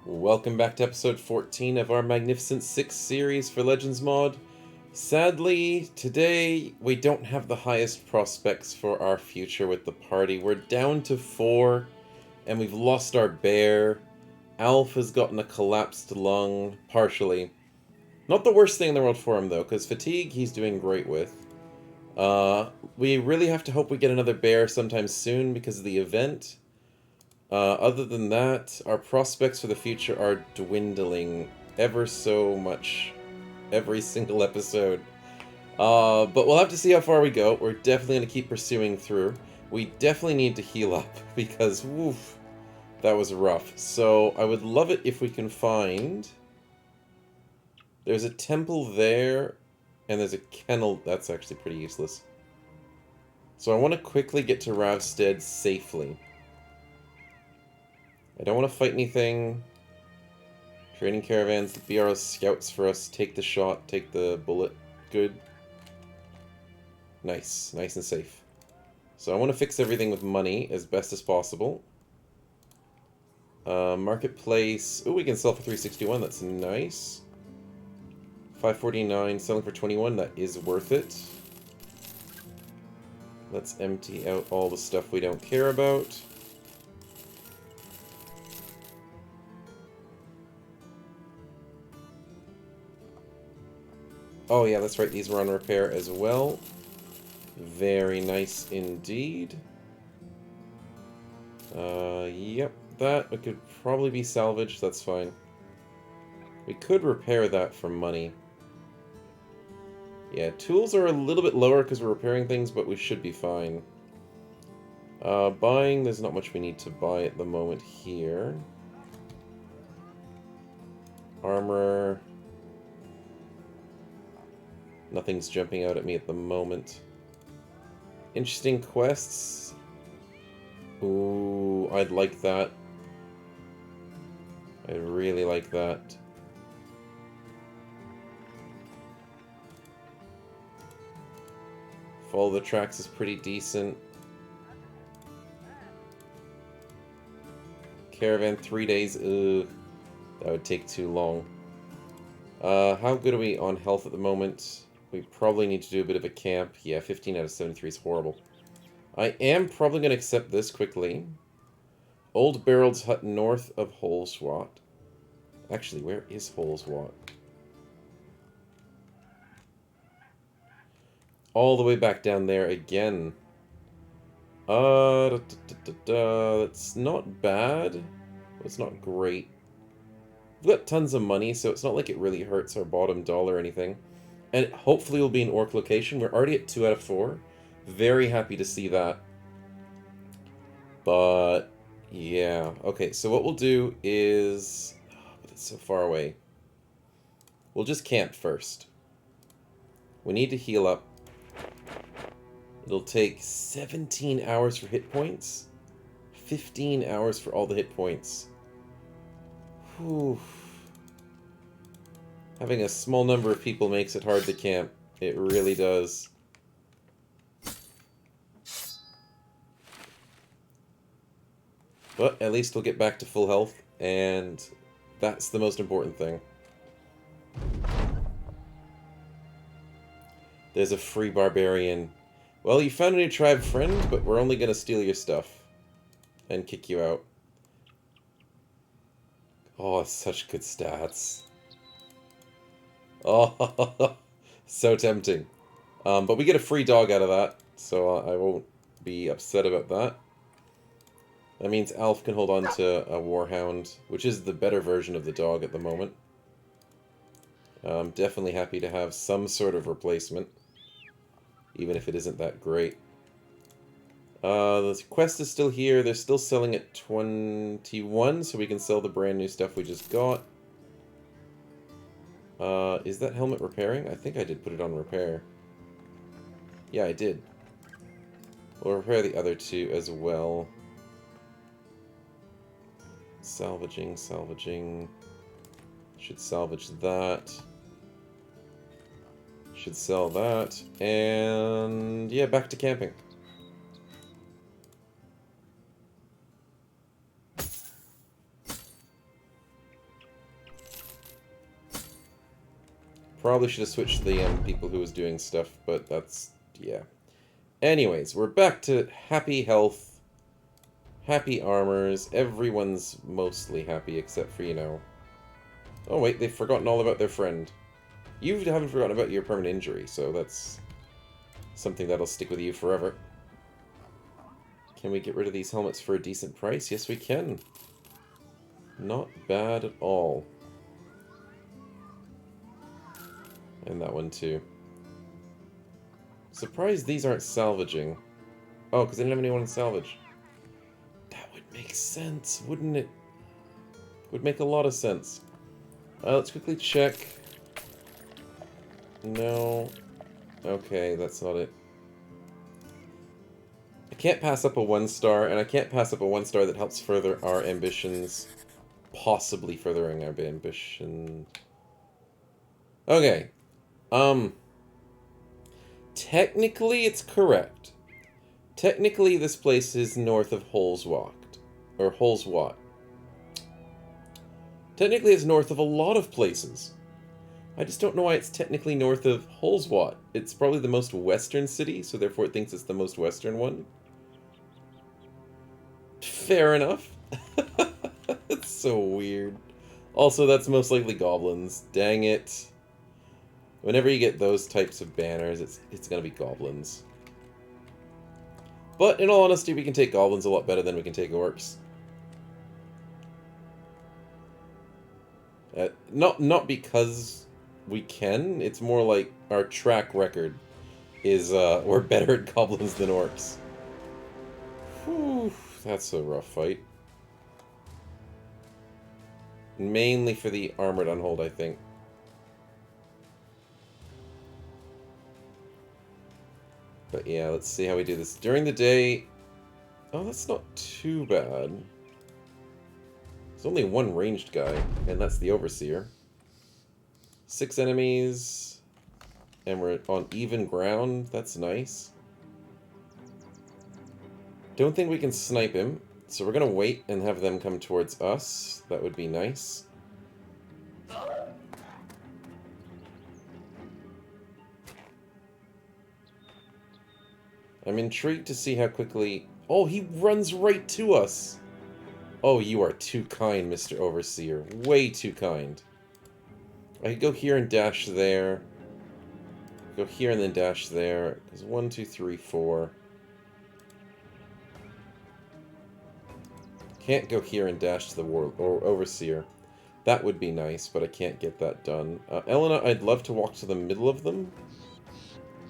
Welcome back to episode 14 of our Magnificent Six series for Legends Mod. Sadly, today we don't have the highest prospects for our future with the party. We're down to 4, and we've lost our bear. Alf has gotten a collapsed lung, partially. Not the worst thing in the world for him, though, because fatigue he's doing great with. We really have to hope we get another bear sometime soon because of the event. Other than that, our prospects for the future are dwindling ever so much every single episode. But we'll have to see how far we go. We're definitely going to keep pursuing through. We definitely need to heal up because, woof, that was rough. So I would love it if we can find... There's a temple there, and there's a kennel. That's actually pretty useless. So I want to quickly get to Ravstead safely. I don't want to fight anything. Training caravans, the BR scouts for us. Take the shot, take the bullet. Good. Nice. Nice and safe. So I want to fix everything with money as best as possible. Marketplace. Oh, we can sell for 361. That's nice. 549, selling for 21. That is worth it. Let's empty out all the stuff we don't care about. Oh yeah, that's right, these were on repair as well. Very nice indeed. Yep, that it could probably be salvaged, that's fine. We could repair that for money. Yeah, tools are a little bit lower because we're repairing things, but we should be fine. Buying, there's not much we need to buy at the moment here. Armour... Nothing's jumping out at me at the moment. Interesting quests. Ooh, I'd like that. I really like that. Follow the tracks is pretty decent. Caravan 3 days. Ugh, that would take too long. How good are we on health at the moment? We probably need to do a bit of a camp. Yeah, 15 out of 73 is horrible. I am probably going to accept this quickly. Old Barrel's hut north of Holswat. Actually, where is Holswat? All the way back down there again. That's not bad. It's not great. We've got tons of money, so it's not like it really hurts our bottom dollar or anything. And hopefully we'll be in orc location. We're already at 2 out of 4. Very happy to see that. But, yeah. Okay, so what we'll do is... Oh, but it's so far away. We'll just camp first. We need to heal up. It'll take 17 hours for hit points. 15 hours for all the hit points. Whew. Having a small number of people makes it hard to camp. It really does. But at least we'll get back to full health, and that's the most important thing. There's a free barbarian. Well, you found a new tribe friend, but we're only going to steal your stuff and kick you out. Oh, such good stats. Oh, so tempting. But we get a free dog out of that, so I won't be upset about that. That means Alf can hold on to a warhound, which is the better version of the dog at the moment. I'm definitely happy to have some sort of replacement, even if it isn't that great. The quest is still here. They're still selling at 21, so we can sell the brand new stuff we just got. Is that helmet repairing? I think I did put it on repair. Yeah, I did. We'll repair the other 2 as well. Salvaging, salvaging. Should salvage that. Should sell that. And yeah, back to camping. Probably should have switched the people who was doing stuff, but that's... yeah. Anyways, we're back to happy health, happy armors. Everyone's mostly happy except for, you know... oh wait, they've forgotten all about their friend. You haven't forgotten about your permanent injury, so that's something that'll stick with you forever. Can we get rid of these helmets for a decent price? Yes, we can. Not bad at all. And that one too. Surprised these aren't salvaging. Oh, because they didn't have anyone to salvage. That would make sense, wouldn't it? Would make a lot of sense. Let's quickly check. No. Okay, that's not it. I can't pass up a 1-star, and I can't pass up a 1-star that helps further our ambitions. Possibly furthering our ambition. Okay. Technically it's correct. Technically this place is north of Holswat. Or Holswat. Technically it's north of a lot of places. I just don't know why it's technically north of Holswat. It's probably the most western city, so therefore it thinks it's the most western one. Fair enough. It's so weird. Also, that's most likely goblins. Dang it. Whenever you get those types of banners, it's gonna be goblins. But in all honesty, we can take goblins a lot better than we can take orcs. Not because we can, it's more like our track record is we're better at goblins than orcs. Whew, that's a rough fight. Mainly for the armored unhold, I think. But yeah, let's see how we do this. During the day... oh, that's not too bad. There's only one ranged guy, and that's the overseer. 6 enemies, and we're on even ground. That's nice. Don't think we can snipe him, so we're gonna wait and have them come towards us. That would be nice. I'm intrigued to see how quickly... oh, he runs right to us! Oh, you are too kind, Mr. Overseer. Way too kind. I could go here and dash there. Go here and then dash there. There's 1, 2, 3, 4. Can't go here and dash to the Overseer. That would be nice, but I can't get that done. Elena, I'd love to walk to the middle of them.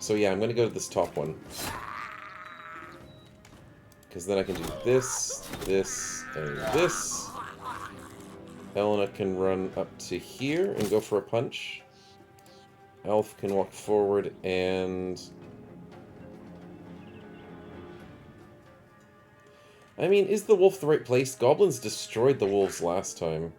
So yeah, I'm going to go to this top one. Because then I can do this, this, and this. Elena can run up to here and go for a punch. Elf can walk forward and... I mean, is the wolf the right place? Goblins destroyed the wolves last time.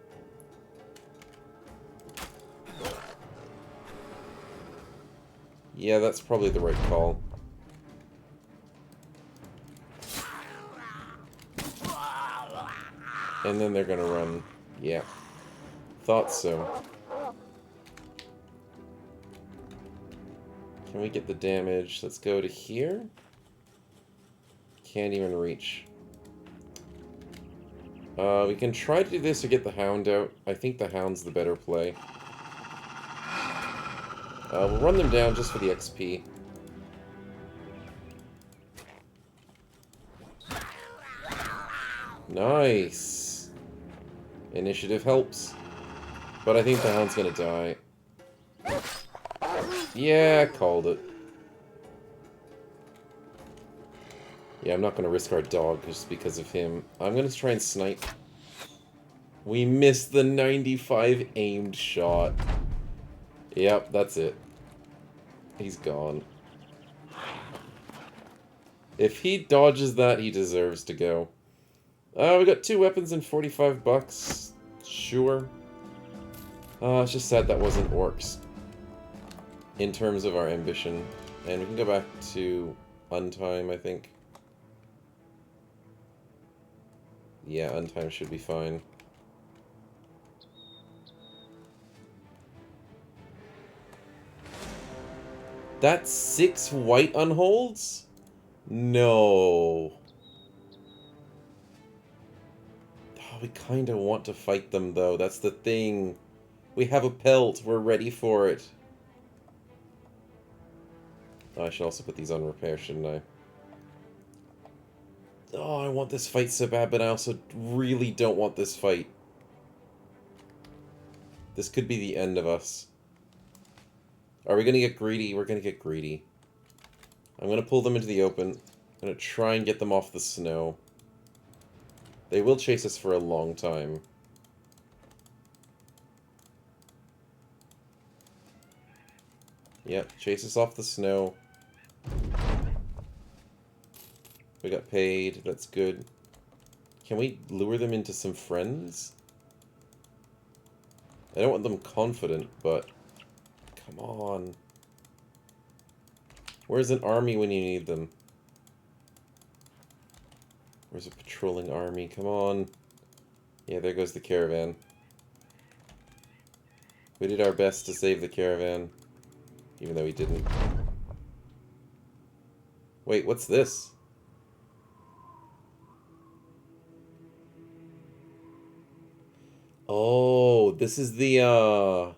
Yeah, that's probably the right call. And then they're gonna run. Yeah. Thought so. Can we get the damage? Let's go to here. Can't even reach. We can try to do this or get the hound out. I think the hound's the better play. We'll run them down just for the XP. Nice. Initiative helps. But I think the hound's gonna die. Yeah, called it. Yeah, I'm not gonna risk our dog just because of him. I'm gonna try and snipe. We missed the 95 aimed shot. Yep, that's it. He's gone. If he dodges that, he deserves to go. We got 2 weapons and 45 bucks. Sure. It's just sad that wasn't orcs. In terms of our ambition. And we can go back to Untime, I think. Yeah, Untime should be fine. That's 6 white unholds? No. Oh, we kind of want to fight them, though. That's the thing. We have a pelt. We're ready for it. Oh, I should also put these on repair, shouldn't I? Oh, I want this fight so bad, but I also really don't want this fight. This could be the end of us. Are we going to get greedy? We're going to get greedy. I'm going to pull them into the open. I'm going to try and get them off the snow. They will chase us for a long time. Yep, chase us off the snow. We got paid. That's good. Can we lure them into some friends? I don't want them confident, but... Come on. Where's an army when you need them? Where's a patrolling army? Come on. Yeah, there goes the caravan. We did our best to save the caravan. Even though we didn't. Wait, what's this? Oh, this is the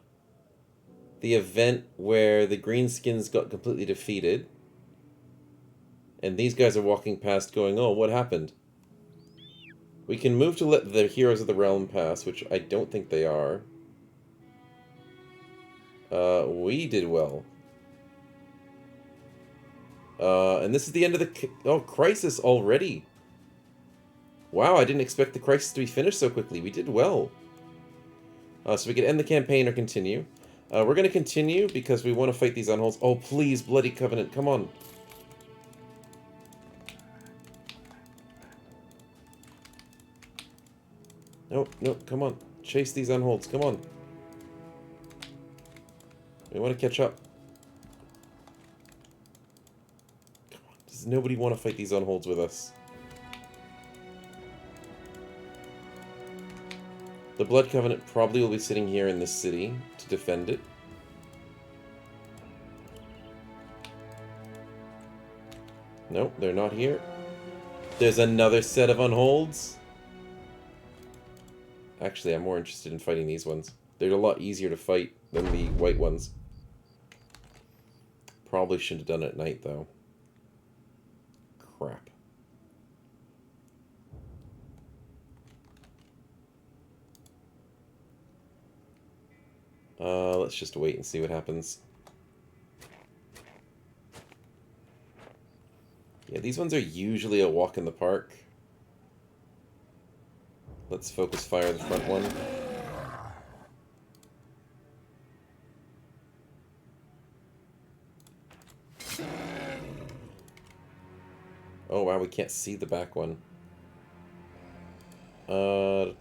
event where the greenskins got completely defeated. And these guys are walking past going, oh, what happened? We can move to let the heroes of the realm pass, which I don't think they are. We did well. And this is the end of the... Oh, crisis already. Wow, I didn't expect the crisis to be finished so quickly. We did well. So we can end the campaign or continue. We're going to continue because we want to fight these unholds. Oh, please, Bloody Covenant, come on. No, no, come on. Chase these unholds, come on. We want to catch up. Come on, does nobody want to fight these unholds with us? The Blood Covenant probably will be sitting here in this city to defend it. Nope, they're not here. There's another set of unholds. Actually, I'm more interested in fighting these ones. They're a lot easier to fight than the white ones. Probably should have done it at night, though. Crap. Let's just wait and see what happens. Yeah, these ones are usually a walk in the park. Let's focus fire the front one. Oh wow, we can't see the back one. The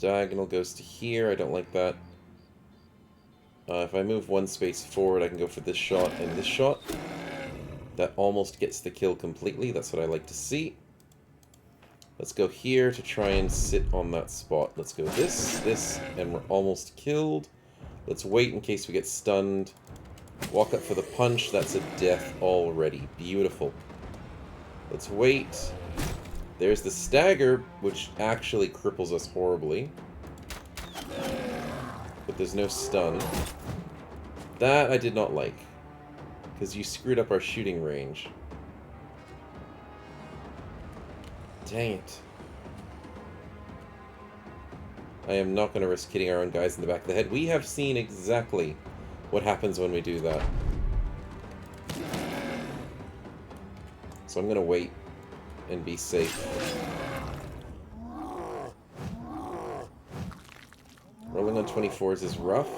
diagonal goes to here. I don't like that. If I move one space forward, I can go for this shot and this shot. That almost gets the kill completely. That's what I like to see. Let's go here to try and sit on that spot. Let's go this, and we're almost killed. Let's wait in case we get stunned. Walk up for the punch. That's a death already. Beautiful. Let's wait. There's the stagger, which actually cripples us horribly. But there's no stun. That I did not like. Because you screwed up our shooting range. Dang it. I am not going to risk hitting our own guys in the back of the head. We have seen exactly what happens when we do that. So I'm going to wait and be safe. Rolling on 24s is rough,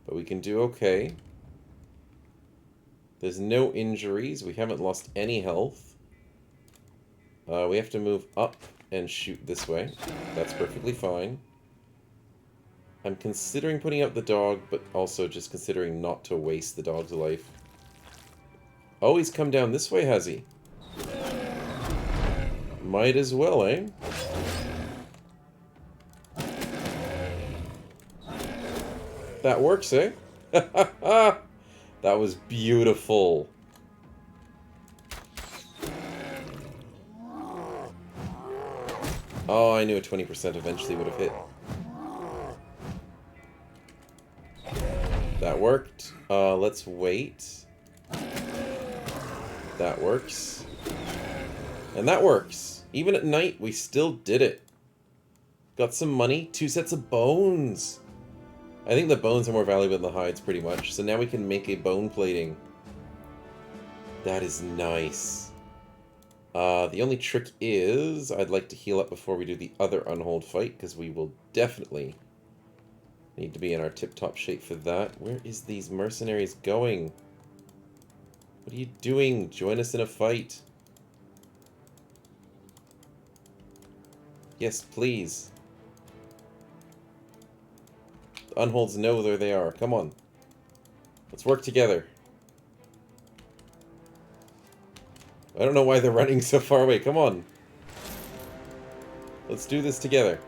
but we can do okay. There's no injuries. We haven't lost any health. We have to move up and shoot this way. That's perfectly fine. I'm considering putting out the dog, but also just considering not to waste the dog's life. Oh, he's come down this way, has he? Might as well, eh? That works, eh? That was beautiful. Oh, I knew a 20% eventually would have hit. That worked. Let's wait. That works. And that works. Even at night, we still did it. Got some money. 2 sets of bones. I think the bones are more valuable than the hides, pretty much. So now we can make a bone plating. That is nice. The only trick is I'd like to heal up before we do the other unhold fight, because we will definitely need to be in our tip-top shape for that. Where is these mercenaries going? What are you doing? Join us in a fight. Yes, please. The unholds know where they are. Come on. Let's work together. I don't know why they're running so far away. Come on. Let's do this together.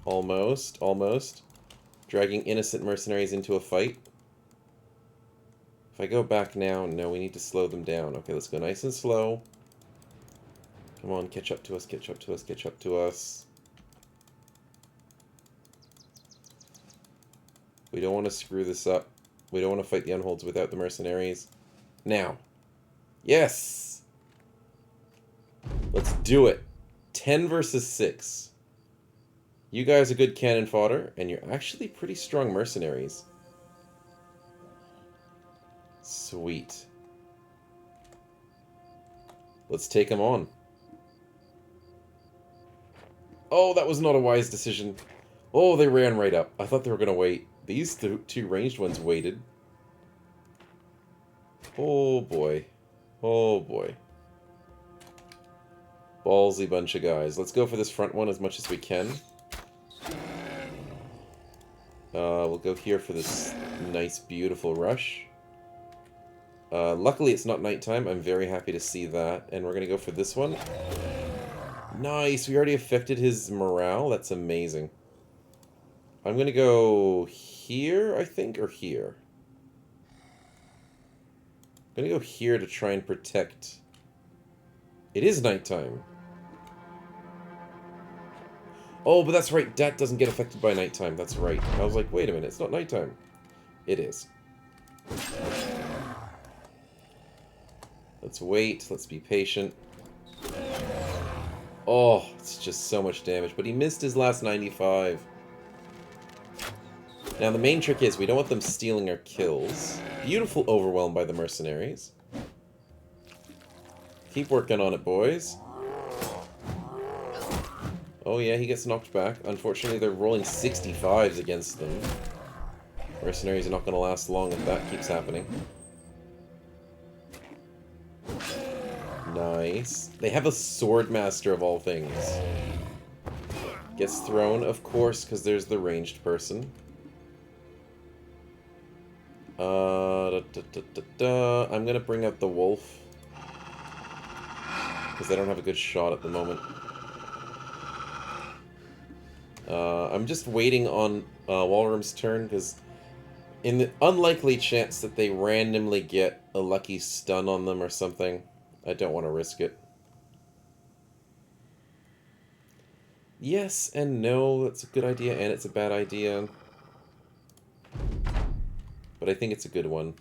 Almost. Almost. Dragging innocent mercenaries into a fight. If I go back now, no, we need to slow them down. Okay, let's go nice and slow. Come on, catch up to us, catch up to us, catch up to us. We don't want to screw this up. We don't want to fight the unholds without the mercenaries. Now. Yes! Let's do it. 10 versus 6. You guys are good cannon fodder, and you're actually pretty strong mercenaries. Sweet. Let's take them on. Oh, that was not a wise decision. Oh, they ran right up. I thought they were going to wait. These two ranged ones waited. Oh, boy. Oh, boy. Ballsy bunch of guys. Let's go for this front one as much as we can. We'll go here for this nice, beautiful rush. Luckily, it's not nighttime. I'm very happy to see that. And we're going to go for this one. Nice. We already affected his morale. That's amazing. I'm going to go here, I think, or here. I'm going to go here to try and protect. It is nighttime. Oh, but that's right. Dat doesn't get affected by nighttime. That's right. I was like, wait a minute. It's not nighttime. It is. Let's wait. Let's be patient. Oh, it's just so much damage. But he missed his last 95. Now, the main trick is we don't want them stealing our kills. Beautiful overwhelm by the mercenaries. Keep working on it, boys. Oh yeah, he gets knocked back. Unfortunately, they're rolling 65s against them. Mercenaries are not going to last long if that keeps happening. Nice. They have a sword master of all things. Gets thrown, of course, because there's the ranged person. I'm going to bring out the wolf. Because I don't have a good shot at the moment. I'm just waiting on Walrum's turn, because in the unlikely chance that they randomly get a lucky stun on them or something, I don't want to risk it. Yes and no, that's a good idea and it's a bad idea. But I think it's a good one.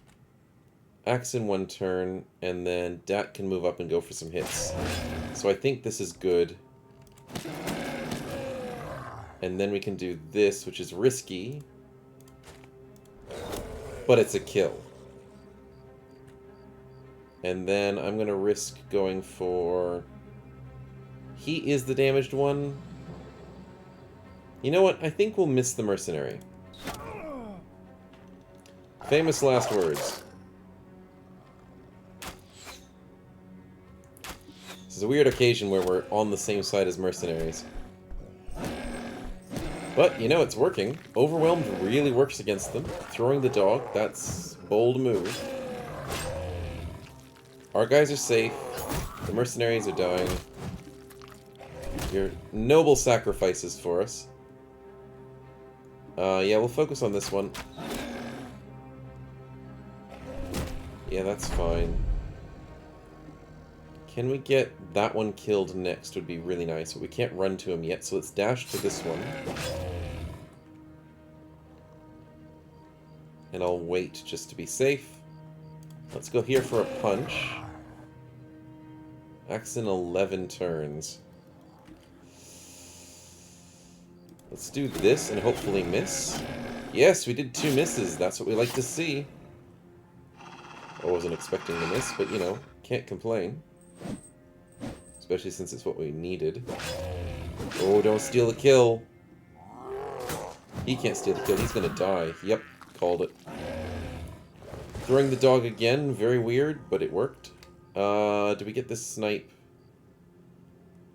Axe in one turn, and then Dat can move up and go for some hits. So I think this is good. And then we can do this, which is risky. But it's a kill. And then I'm going to risk going for... He is the damaged one. You know what? I think we'll miss the Mercenary. Famous last words. This is a weird occasion where we're on the same side as mercenaries. But, you know, it's working. Overwhelmed really works against them. Throwing the dog, that's bold move. Our guys are safe. The mercenaries are dying. Your noble sacrifices for us. Yeah, we'll focus on this one. Yeah, that's fine. Can we get that one killed next would be really nice, but we can't run to him yet, so let's dash to this one. And I'll wait just to be safe. Let's go here for a punch. Axe in 11 turns. Let's do this and hopefully miss. Yes, we did 2 misses. That's what we like to see. I wasn't expecting to miss, but you know, can't complain. Especially since it's what we needed. Oh, don't steal the kill. He can't steal the kill. He's gonna die. Yep, called it. Throwing the dog again. Very weird, but it worked. Do we get this snipe?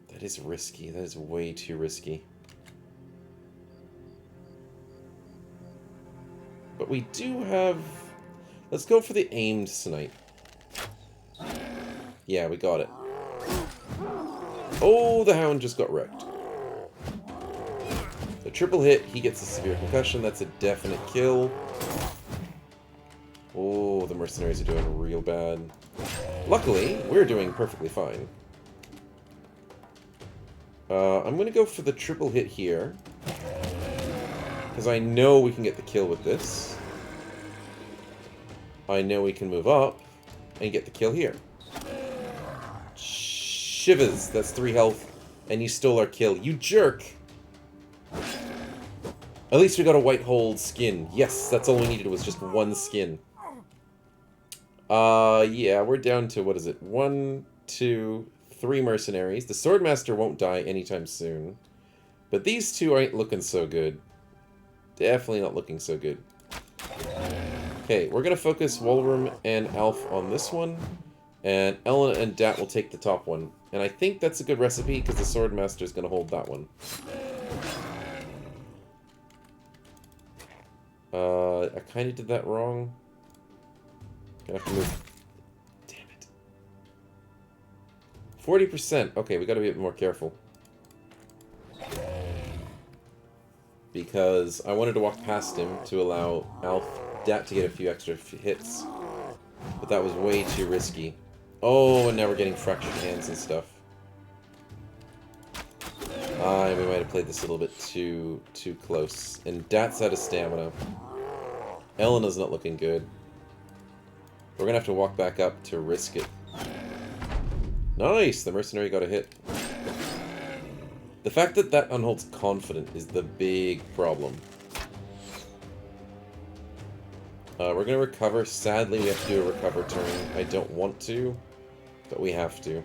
That is risky. That is way too risky. But we do have... Let's go for the aimed snipe. Yeah, we got it. Oh, the hound just got wrecked. The triple hit, he gets a severe concussion. That's a definite kill. Oh, the mercenaries are doing real bad. Luckily, we're doing perfectly fine. I'm going to go for the triple hit here. Because I know we can get the kill with this. I know we can move up and get the kill here. Shivers, that's 3 health. And you stole our kill. You jerk! At least we got a white hold skin. Yes, that's all we needed was just 1 skin. Yeah, we're down to, what is it? 1, 2, 3 mercenaries. The swordmaster won't die anytime soon. But these 2 ain't looking so good. Definitely not looking so good. Okay, we're gonna focus Walrum and Alf on this one. And Ellen and Dat will take the top one. And I think that's a good recipe, because the swordmaster is gonna hold that one. I kind of did that wrong. Gonna have to move. Damn it. 40%. Okay, we gotta be a bit more careful. Because I wanted to walk past him to allow Dat to get a few extra hits. But that was way too risky. Oh, and now we're getting fractured hands and stuff. We might have played this a little bit too close. And Dat's out of stamina. Elena's not looking good. We're gonna have to walk back up to risk it. Nice! The mercenary got a hit. The fact that that unholds confident is the big problem. We're gonna recover. Sadly, we have to do a recover turn. I don't want to, but we have to.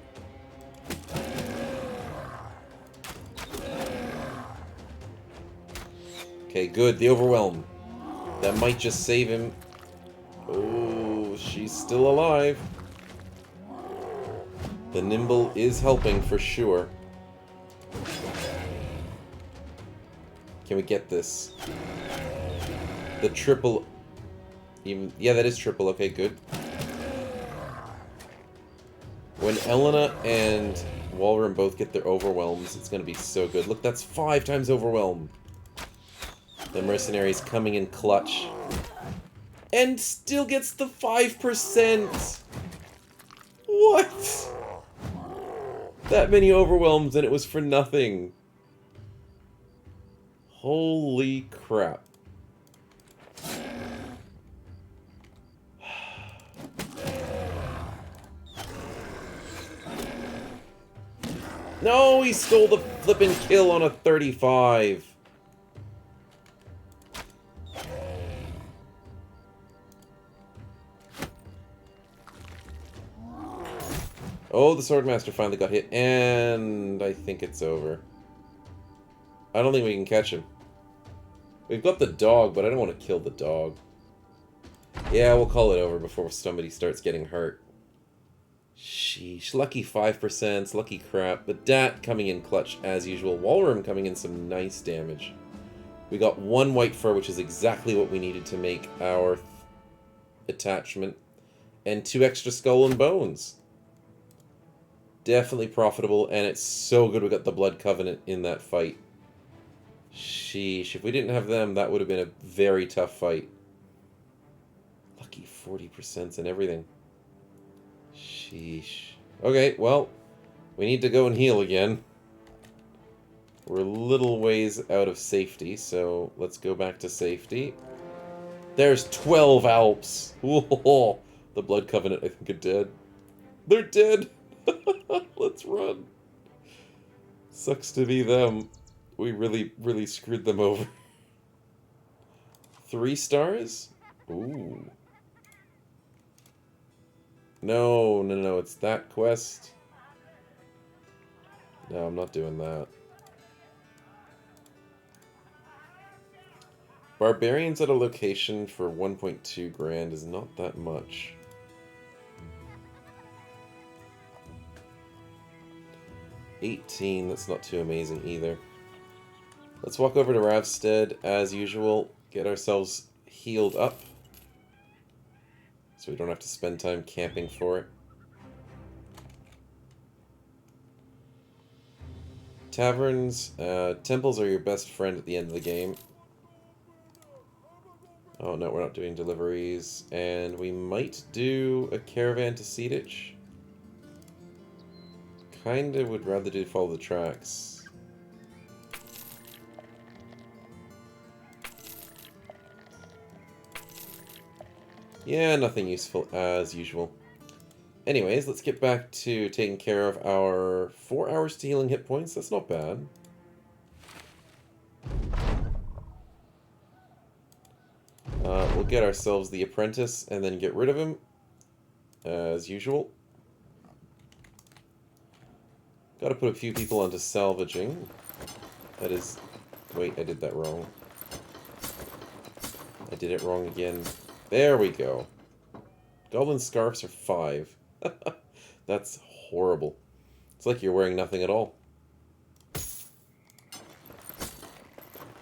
Okay, good. The overwhelm. That might just save him. Oh, she's still alive. The nimble is helping for sure. Can we get this? The triple... Even, yeah, that is triple. Okay, good. When Elena and Walrum both get their overwhelms, it's going to be so good. Look, that's 5 times overwhelm. The mercenary's coming in clutch. And still gets the 5%! What? That many overwhelms and it was for nothing. Holy crap. No, he stole the flippin' kill on a 35. Oh, the swordmaster finally got hit, and I think it's over. I don't think we can catch him. We've got the dog, but I don't want to kill the dog. Yeah, we'll call it over before somebody starts getting hurt. Sheesh, lucky 5%, lucky crap. But Dat coming in clutch as usual. Walrum coming in some nice damage. We got 1 white fur, which is exactly what we needed to make our attachment. And 2 extra skull and bones. Definitely profitable, and it's so good we got the Blood Covenant in that fight. Sheesh, if we didn't have them, that would have been a very tough fight. Lucky 40% and everything. Sheesh. Okay, well, we need to go and heal again. We're a little ways out of safety, so let's go back to safety. There's 12 alps! Whoa! The Blood Covenant, I think, are dead. They're dead! Let's run. Sucks to be them. We really, really screwed them over. 3 stars? Ooh. No, no, no, it's that quest. No, I'm not doing that. Barbarians at a location for 1.2 grand is not that much. $18, that's not too amazing either. Let's walk over to Ravstead as usual, get ourselves healed up. So we don't have to spend time camping for it. Taverns, temples are your best friend at the end of the game. Oh no, we're not doing deliveries. And we might do a caravan to Sietich. Kinda would rather do follow the tracks. Yeah, nothing useful as usual. Anyways, let's get back to taking care of our 4 hours to healing hit points. That's not bad. We'll get ourselves the apprentice and then get rid of him, as usual. Gotta put a few people onto salvaging. That is... Wait, I did that wrong. I did it wrong again. There we go. Goblin scarves are 5. That's horrible. It's like you're wearing nothing at all.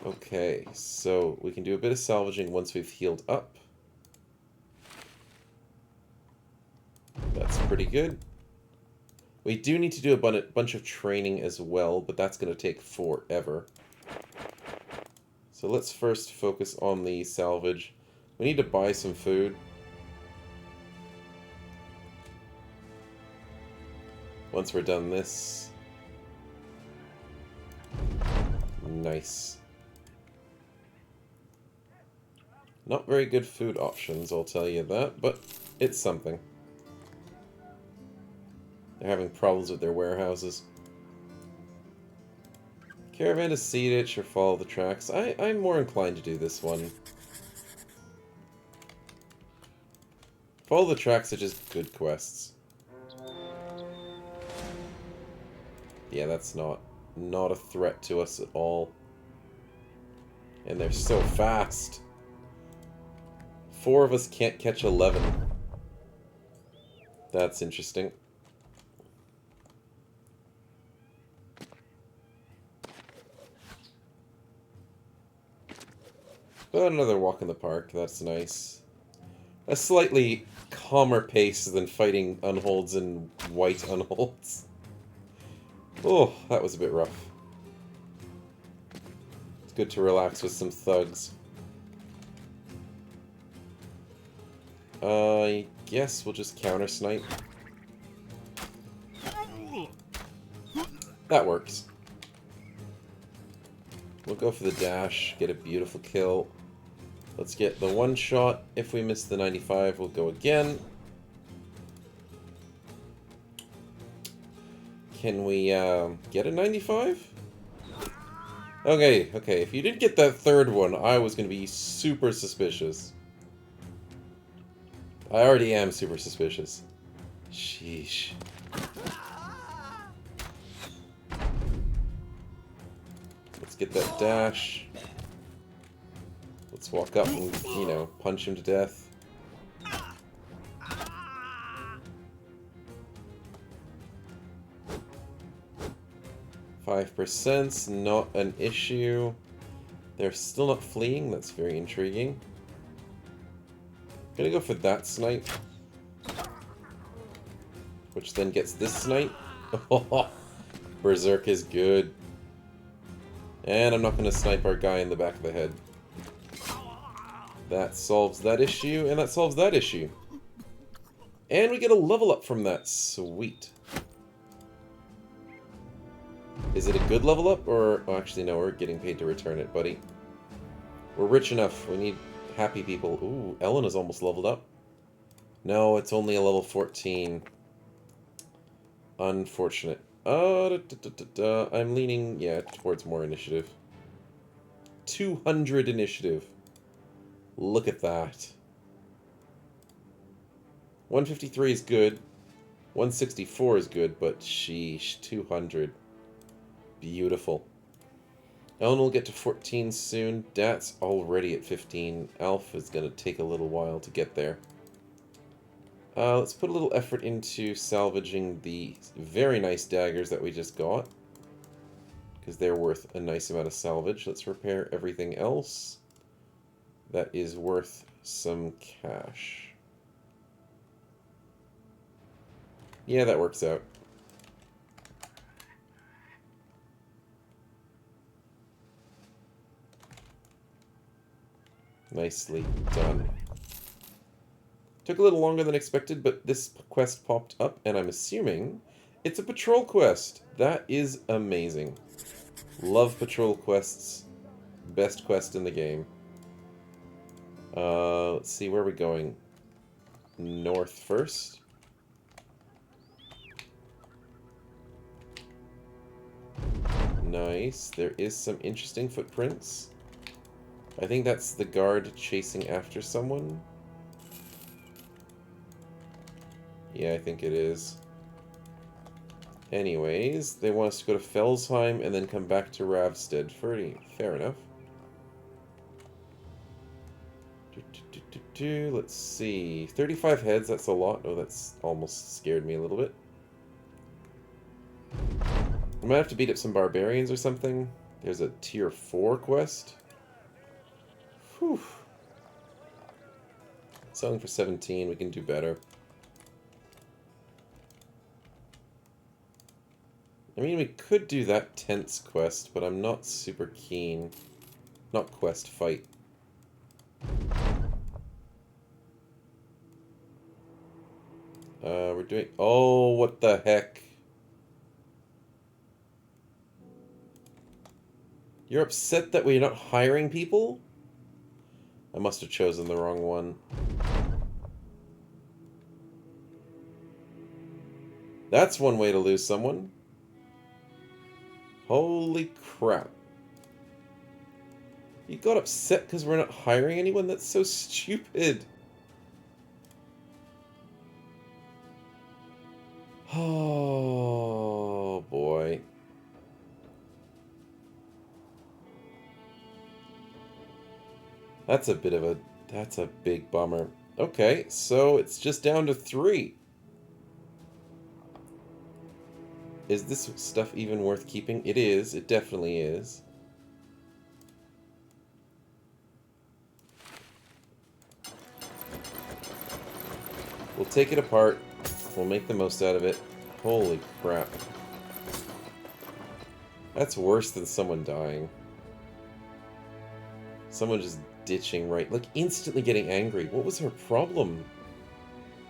Okay, so we can do a bit of salvaging once we've healed up. That's pretty good. We do need to do a bunch of training as well, but that's going to take forever. So let's first focus on the salvage. We need to buy some food. Once we're done this. Nice. Not very good food options, I'll tell you that, but it's something. They're having problems with their warehouses. Caravan to Sietich or follow the tracks. I'm more inclined to do this one. Follow the tracks are just good quests. Yeah, that's not a threat to us at all. And they're so fast. 4 of us can't catch 11. That's interesting. But another walk in the park, that's nice. A slightly calmer pace than fighting unholds and white unholds. Oh, that was a bit rough. It's good to relax with some thugs. I guess we'll just counter snipe. That works. We'll go for the dash, get a beautiful kill. Let's get the one shot. If we miss the 95, we'll go again. Can we get a 95? Okay, okay. If you did get that third one, I was going to be super suspicious. I already am super suspicious. Sheesh. Let's get that dash. Let's walk up and, you know, punch him to death. %, not an issue. They're still not fleeing, that's very intriguing. Gonna go for that snipe. Which then gets this snipe. Berserk is good. And I'm not going to snipe our guy in the back of the head. That solves that issue, and that solves that issue. And we get a level up from that. Sweet. Is it a good level up, or... Oh, actually, no, we're getting paid to return it, buddy. We're rich enough. We need happy people. Ooh, Ellen is almost leveled up. No, it's only a level 14. Unfortunate. I'm leaning, yeah, towards more initiative. 200 initiative. Look at that. 153 is good. 164 is good, but sheesh, 200. Beautiful. Ellen will get to 14 soon. Dat's already at 15. Alf is going to take a little while to get there. Let's put a little effort into salvaging the very nice daggers that we just got, because they're worth a nice amount of salvage. Let's repair everything else that is worth some cash. Yeah, that works out. Nicely done. Took a little longer than expected, but this quest popped up, and I'm assuming it's a patrol quest. That is amazing. Love patrol quests. Best quest in the game. Let's see, where are we going? North first. Nice. There is some interesting footprints. I think that's the guard chasing after someone. Yeah, I think it is. Anyways, they want us to go to Felsheim and then come back to Ravstead. Fair enough. Let's see. 35 heads, that's a lot. Oh, that's almost scared me a little bit. I might have to beat up some barbarians or something. There's a tier 4 quest. Whew. Selling for 17, we can do better. I mean, we could do that tents quest, but I'm not super keen. Not quest, fight. We're doing... Oh, what the heck? You're upset that we're not hiring people? I must have chosen the wrong one. That's one way to lose someone. Holy crap. You got upset because we're not hiring anyone? That's so stupid. Oh, boy. That's a bit of a... That's a big bummer. Okay, so it's just down to 3. Is this stuff even worth keeping? It is. It definitely is. We'll take it apart. We'll make the most out of it. Holy crap. That's worse than someone dying. Someone just ditching right... Like, instantly getting angry. What was her problem?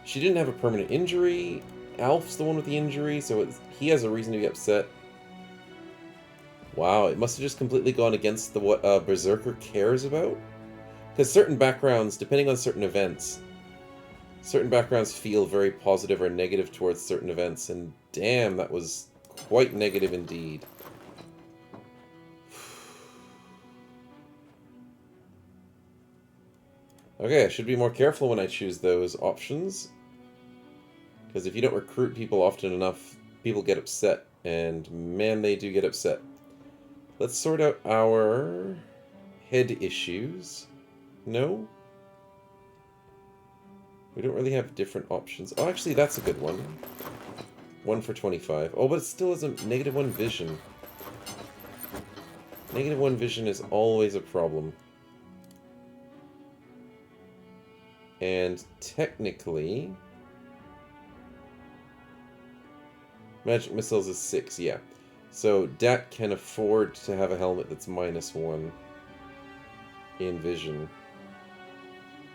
She didn't have a permanent injury. Alf's the one with the injury, so he has a reason to be upset. Wow, it must have just completely gone against the what Berserker cares about? Because certain backgrounds, depending on certain events, certain backgrounds feel very positive or negative towards certain events, and damn, that was quite negative indeed. Okay, I should be more careful when I choose those options. Because if you don't recruit people often enough, people get upset. And man, they do get upset. Let's sort out our head issues. No? We don't really have different options. Oh, actually, that's a good one. 1 for 25. Oh, but it still has a -1 vision. -1 vision is always a problem. And technically... Magic missiles is 6, yeah. So Dat can afford to have a helmet that's -1 in vision.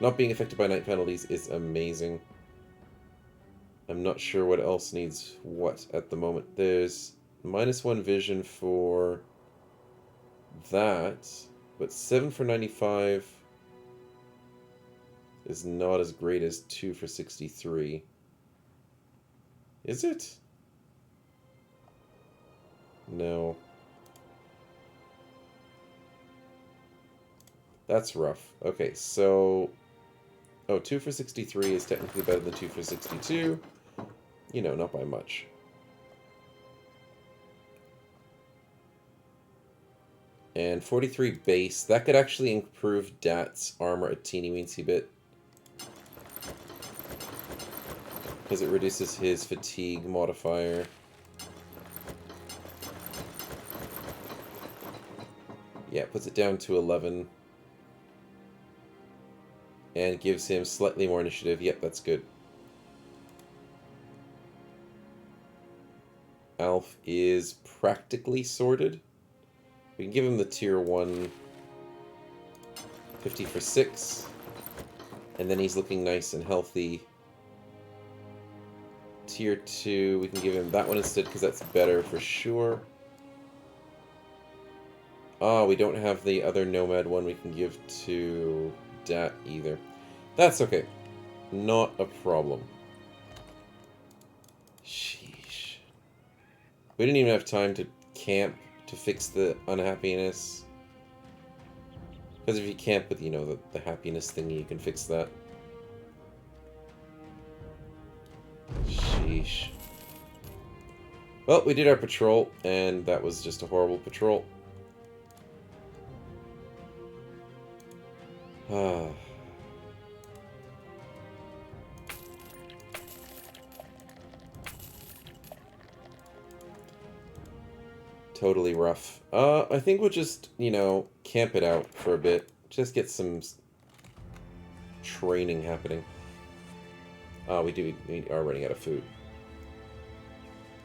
Not being affected by night penalties is amazing. I'm not sure what else needs what at the moment. There's -1 vision for that, but 7 for 95 is not as great as 2 for 63. Is it? No. That's rough. Okay, so... Oh, 2 for 63 is technically better than 2 for 62. You know, not by much. And 43 base. That could actually improve Dat's armor a teeny-weensy bit. Because it reduces his fatigue modifier. Yeah, puts it down to 11. And gives him slightly more initiative. Yep, that's good. Alf is practically sorted. We can give him the tier 1 50 for 6. And then he's looking nice and healthy. Tier 2, we can give him that one instead because that's better for sure. Ah, we don't have the other nomad one we can give to Dat either. That's okay. Not a problem. Sheesh. We didn't even have time to camp to fix the unhappiness. Because if you camp with, you know, the happiness thingy, you can fix that. Sheesh. Well, we did our patrol, and that was just a horrible patrol. Ah. Totally rough. I think we'll just, you know, camp it out for a bit. Just get some training happening. We are running out of food.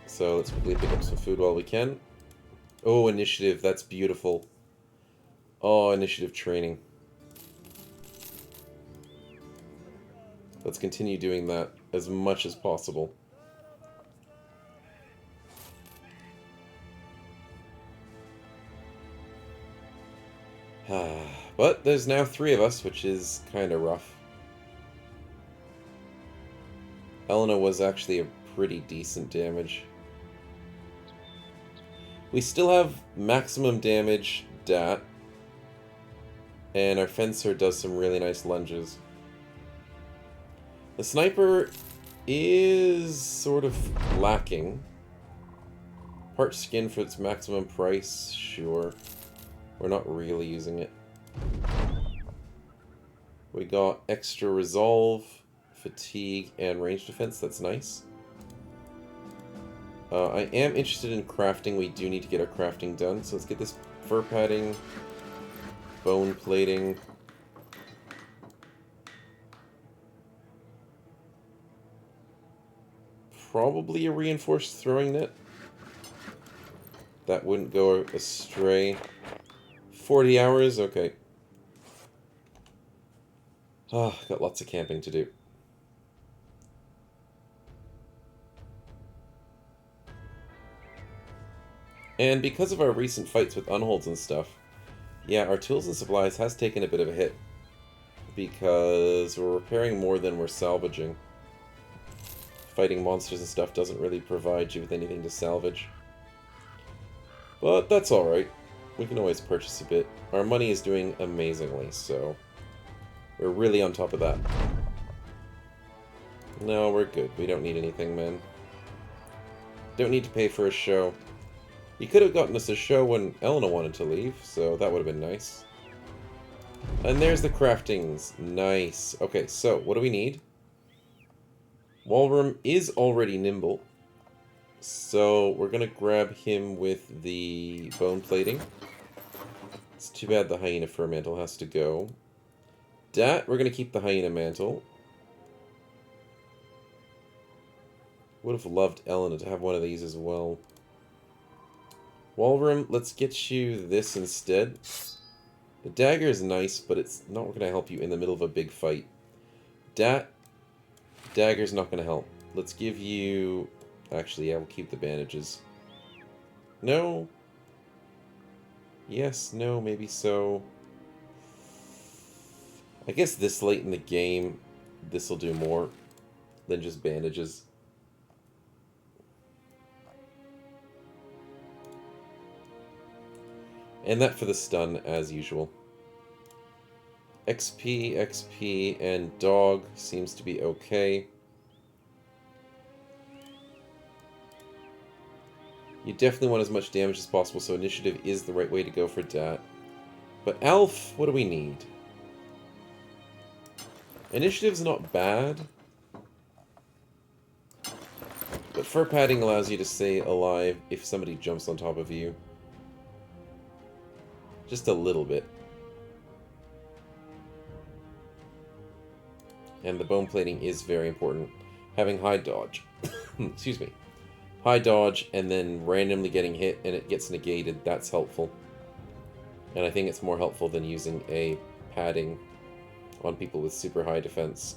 So let's quickly pick up some food while we can. Oh, initiative. That's beautiful. Oh, initiative training. Let's continue doing that as much as possible. But there's now 3 of us, which is kind of rough. Elena was actually a pretty decent damage. We still have maximum damage Dat. And our fencer does some really nice lunges. The sniper is sort of lacking. Part skin for its maximum price, sure. We're not really using it. We got extra resolve, fatigue, and range defense. That's nice. I am interested in crafting. We do need to get our crafting done. So let's get this fur padding, bone plating. Probably a reinforced throwing net. That wouldn't go astray. 40 hours? Okay. Ah, got lots of camping to do. And because of our recent fights with unholds and stuff, yeah, our tools and supplies has taken a bit of a hit. Because we're repairing more than we're salvaging. Fighting monsters and stuff doesn't really provide you with anything to salvage. But that's alright. We can always purchase a bit. Our money is doing amazingly, so we're really on top of that. No, we're good. We don't need anything, man. Don't need to pay for a show. You could have gotten us a show when Elena wanted to leave, so that would have been nice. And there's the craftings. Nice. Okay, so what do we need? Walrum is already nimble. So we're going to grab him with the bone plating. It's too bad the hyena fur mantle has to go. Dat, we're going to keep the hyena mantle. Would have loved Elena to have one of these as well. Walrum, let's get you this instead. The dagger is nice, but it's not going to help you in the middle of a big fight. Dagger's not going to help. Let's give you... Actually, yeah, we'll keep the bandages. No. Yes, no, maybe so. I guess this late in the game, this will do more than just bandages. And that for the stun, as usual. XP, XP, and dog seems to be okay. You definitely want as much damage as possible, so initiative is the right way to go for that. But Elf, what do we need? Initiative's not bad. But fur padding allows you to stay alive if somebody jumps on top of you. Just a little bit. And the bone plating is very important. Having high dodge. Excuse me. High dodge and then randomly getting hit and it gets negated. That's helpful. And I think it's more helpful than using a padding on people with super high defense.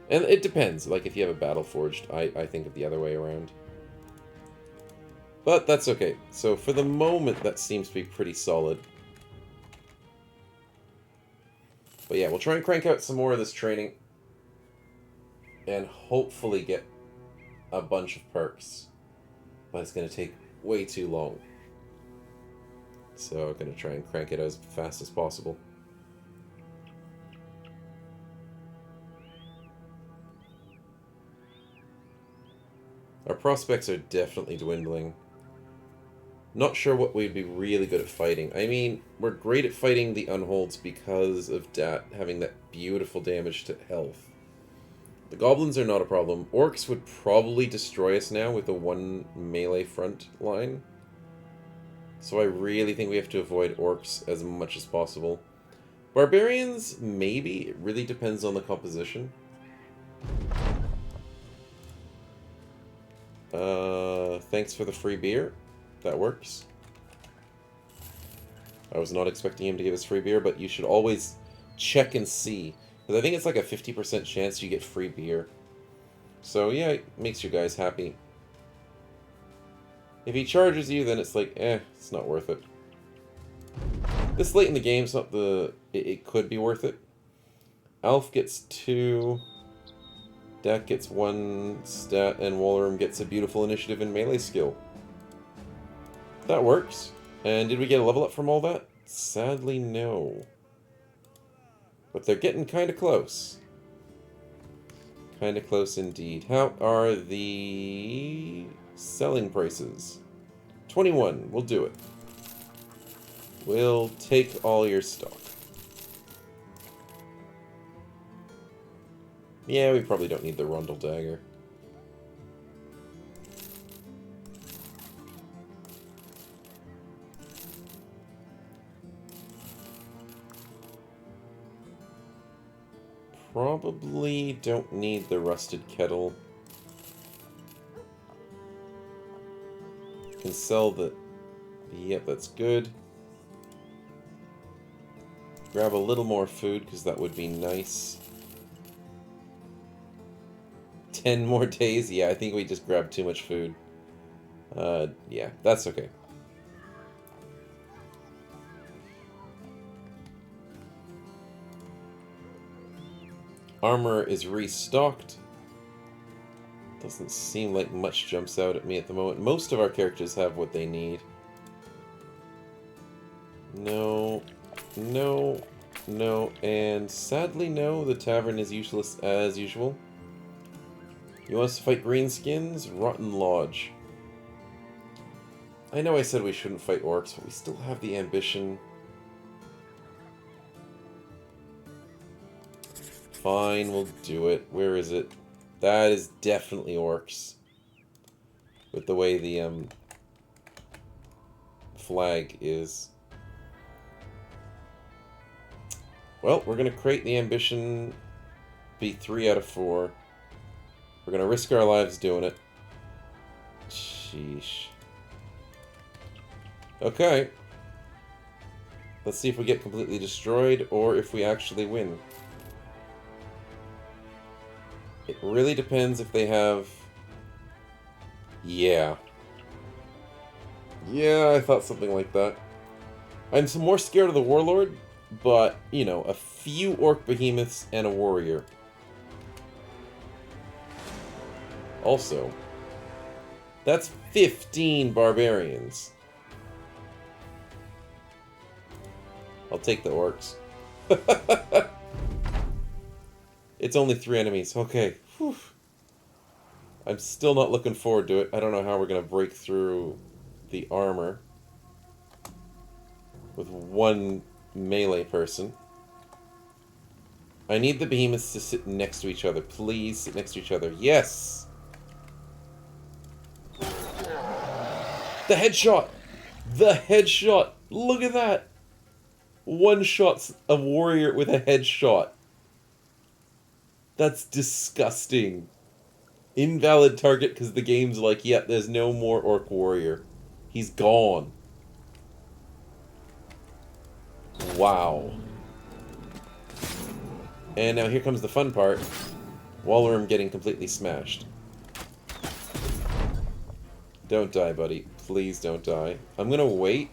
And it depends. Like if you have a battle forged, I think of the other way around. But that's okay. So for the moment, that seems to be pretty solid. But yeah, we'll try and crank out some more of this training. And hopefully get a bunch of perks. But it's going to take way too long. So I'm going to try and crank it as fast as possible. Our prospects are definitely dwindling. Not sure what we'd be really good at fighting. I mean, we're great at fighting the unholds because of that having that beautiful damage to health. The goblins are not a problem. Orcs would probably destroy us now with a one melee front line. So I really think we have to avoid orcs as much as possible. Barbarians, maybe. It really depends on the composition. Thanks for the free beer. That works. I was not expecting him to give us free beer, but you should always check and see. Because I think it's like a 50% chance you get free beer. So yeah, it makes you guys happy. If he charges you, then it's like, it's not worth it. This late in the game, it's not the... It could be worth it. Elf gets 2... Dak gets 1 stat, and Walrum gets a beautiful initiative and melee skill. That works. And did we get a level up from all that? Sadly, no. But they're getting kind of close. Kind of close indeed. How are the selling prices? 21. We'll do it. We'll take all your stock. Yeah, we probably don't need the Rundle Dagger. Probably don't need the Rusted Kettle. Can sell the... Yep, that's good. Grab a little more food, because that would be nice. 10 more days? Yeah, I think we just grabbed too much food. Yeah, that's okay. Armour is restocked. Doesn't seem like much jumps out at me at the moment. Most of our characters have what they need. No, no, no, and sadly no, the tavern is useless as usual. You want us to fight greenskins? Rotten Lodge. I know I said we shouldn't fight orcs, but we still have the ambition. Fine, we'll do it. Where is it? That is definitely orcs. With the way the flag is. Well, we're going to create the ambition be 3 out of 4. We're going to risk our lives doing it. Sheesh. Okay. Let's see if we get completely destroyed or if we actually win. It really depends if they have... Yeah. Yeah, I thought something like that. I'm more scared of the warlord, but, you know, a few orc behemoths and a warrior. Also, that's 15 barbarians. I'll take the orcs. It's only 3 enemies. Okay. Whew. I'm still not looking forward to it. I don't know how we're going to break through the armor with one melee person. I need the behemoths to sit next to each other. Please sit next to each other. Yes! The headshot! The headshot! Look at that! One shot's a warrior with a headshot. That's disgusting. Invalid target because the game's like, yeah, there's no more orc warrior. He's gone. Wow. And now here comes the fun part. Walrus getting completely smashed. Don't die, buddy. Please don't die. I'm gonna wait.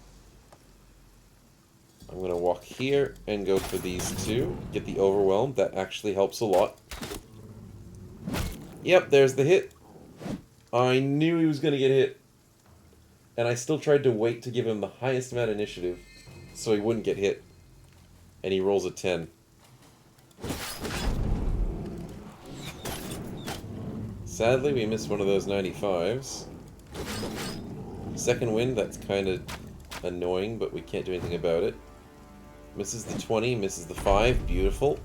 I'm gonna walk here and go for these two. Get the overwhelm. That actually helps a lot. Yep, there's the hit. I knew he was gonna get hit. And I still tried to wait to give him the highest amount of initiative so he wouldn't get hit. And he rolls a 10. Sadly, we missed one of those 95s. Second wind, that's kind of annoying, but we can't do anything about it. Misses the 20, misses the 5, beautiful.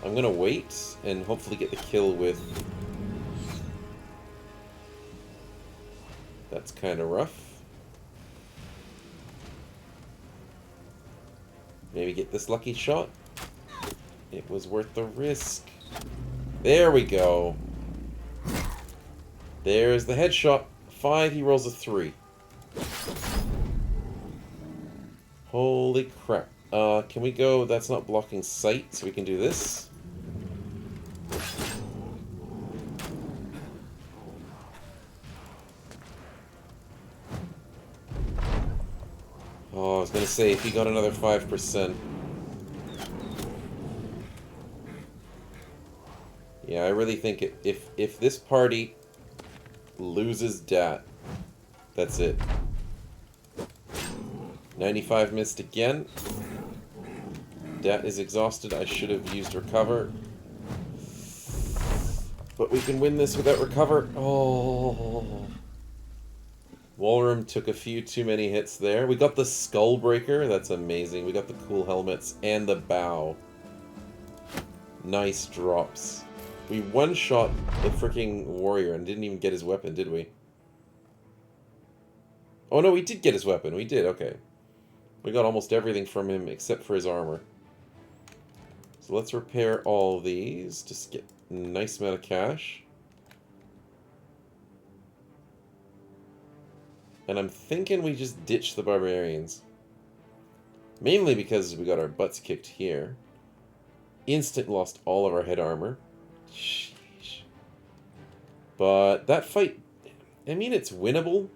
I'm gonna wait and hopefully get the kill with... That's kind of rough. Maybe get this lucky shot. It was worth the risk. There we go. There's the headshot. 5, he rolls a 3. Holy crap. Can we go... That's not blocking sight, so we can do this. Oh, I was gonna say, if he got another 5%. Yeah, I really think if this party loses Dat, that's it. 95 missed again. Dat is exhausted. I should have used recover. But we can win this without recover. Oh. Walrum took a few too many hits there. We got the Skull Breaker. That's amazing. We got the cool helmets and the bow. Nice drops. We one-shot the freaking warrior and didn't even get his weapon, did we? Oh no, we did get his weapon. We did, okay. We got almost everything from him except for his armor. So let's repair all these. Just get a nice amount of cash. And I'm thinking we just ditch the barbarians. Mainly because we got our butts kicked here. Instant lost all of our head armor. Sheesh. But that fight, I mean, it's winnable.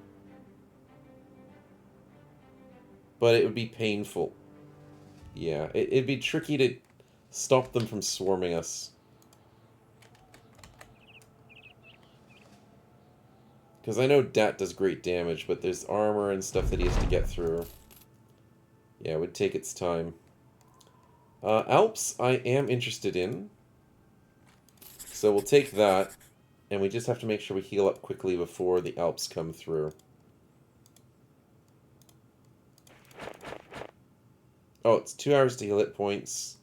But it would be painful. Yeah, it'd be tricky to stop them from swarming us. Because I know Dat does great damage, but there's armor and stuff that he has to get through. Yeah, it would take its time. Alps, I am interested in. So we'll take that, and we just have to make sure we heal up quickly before the Alps come through. Oh, it's 2 hours to heal hit points.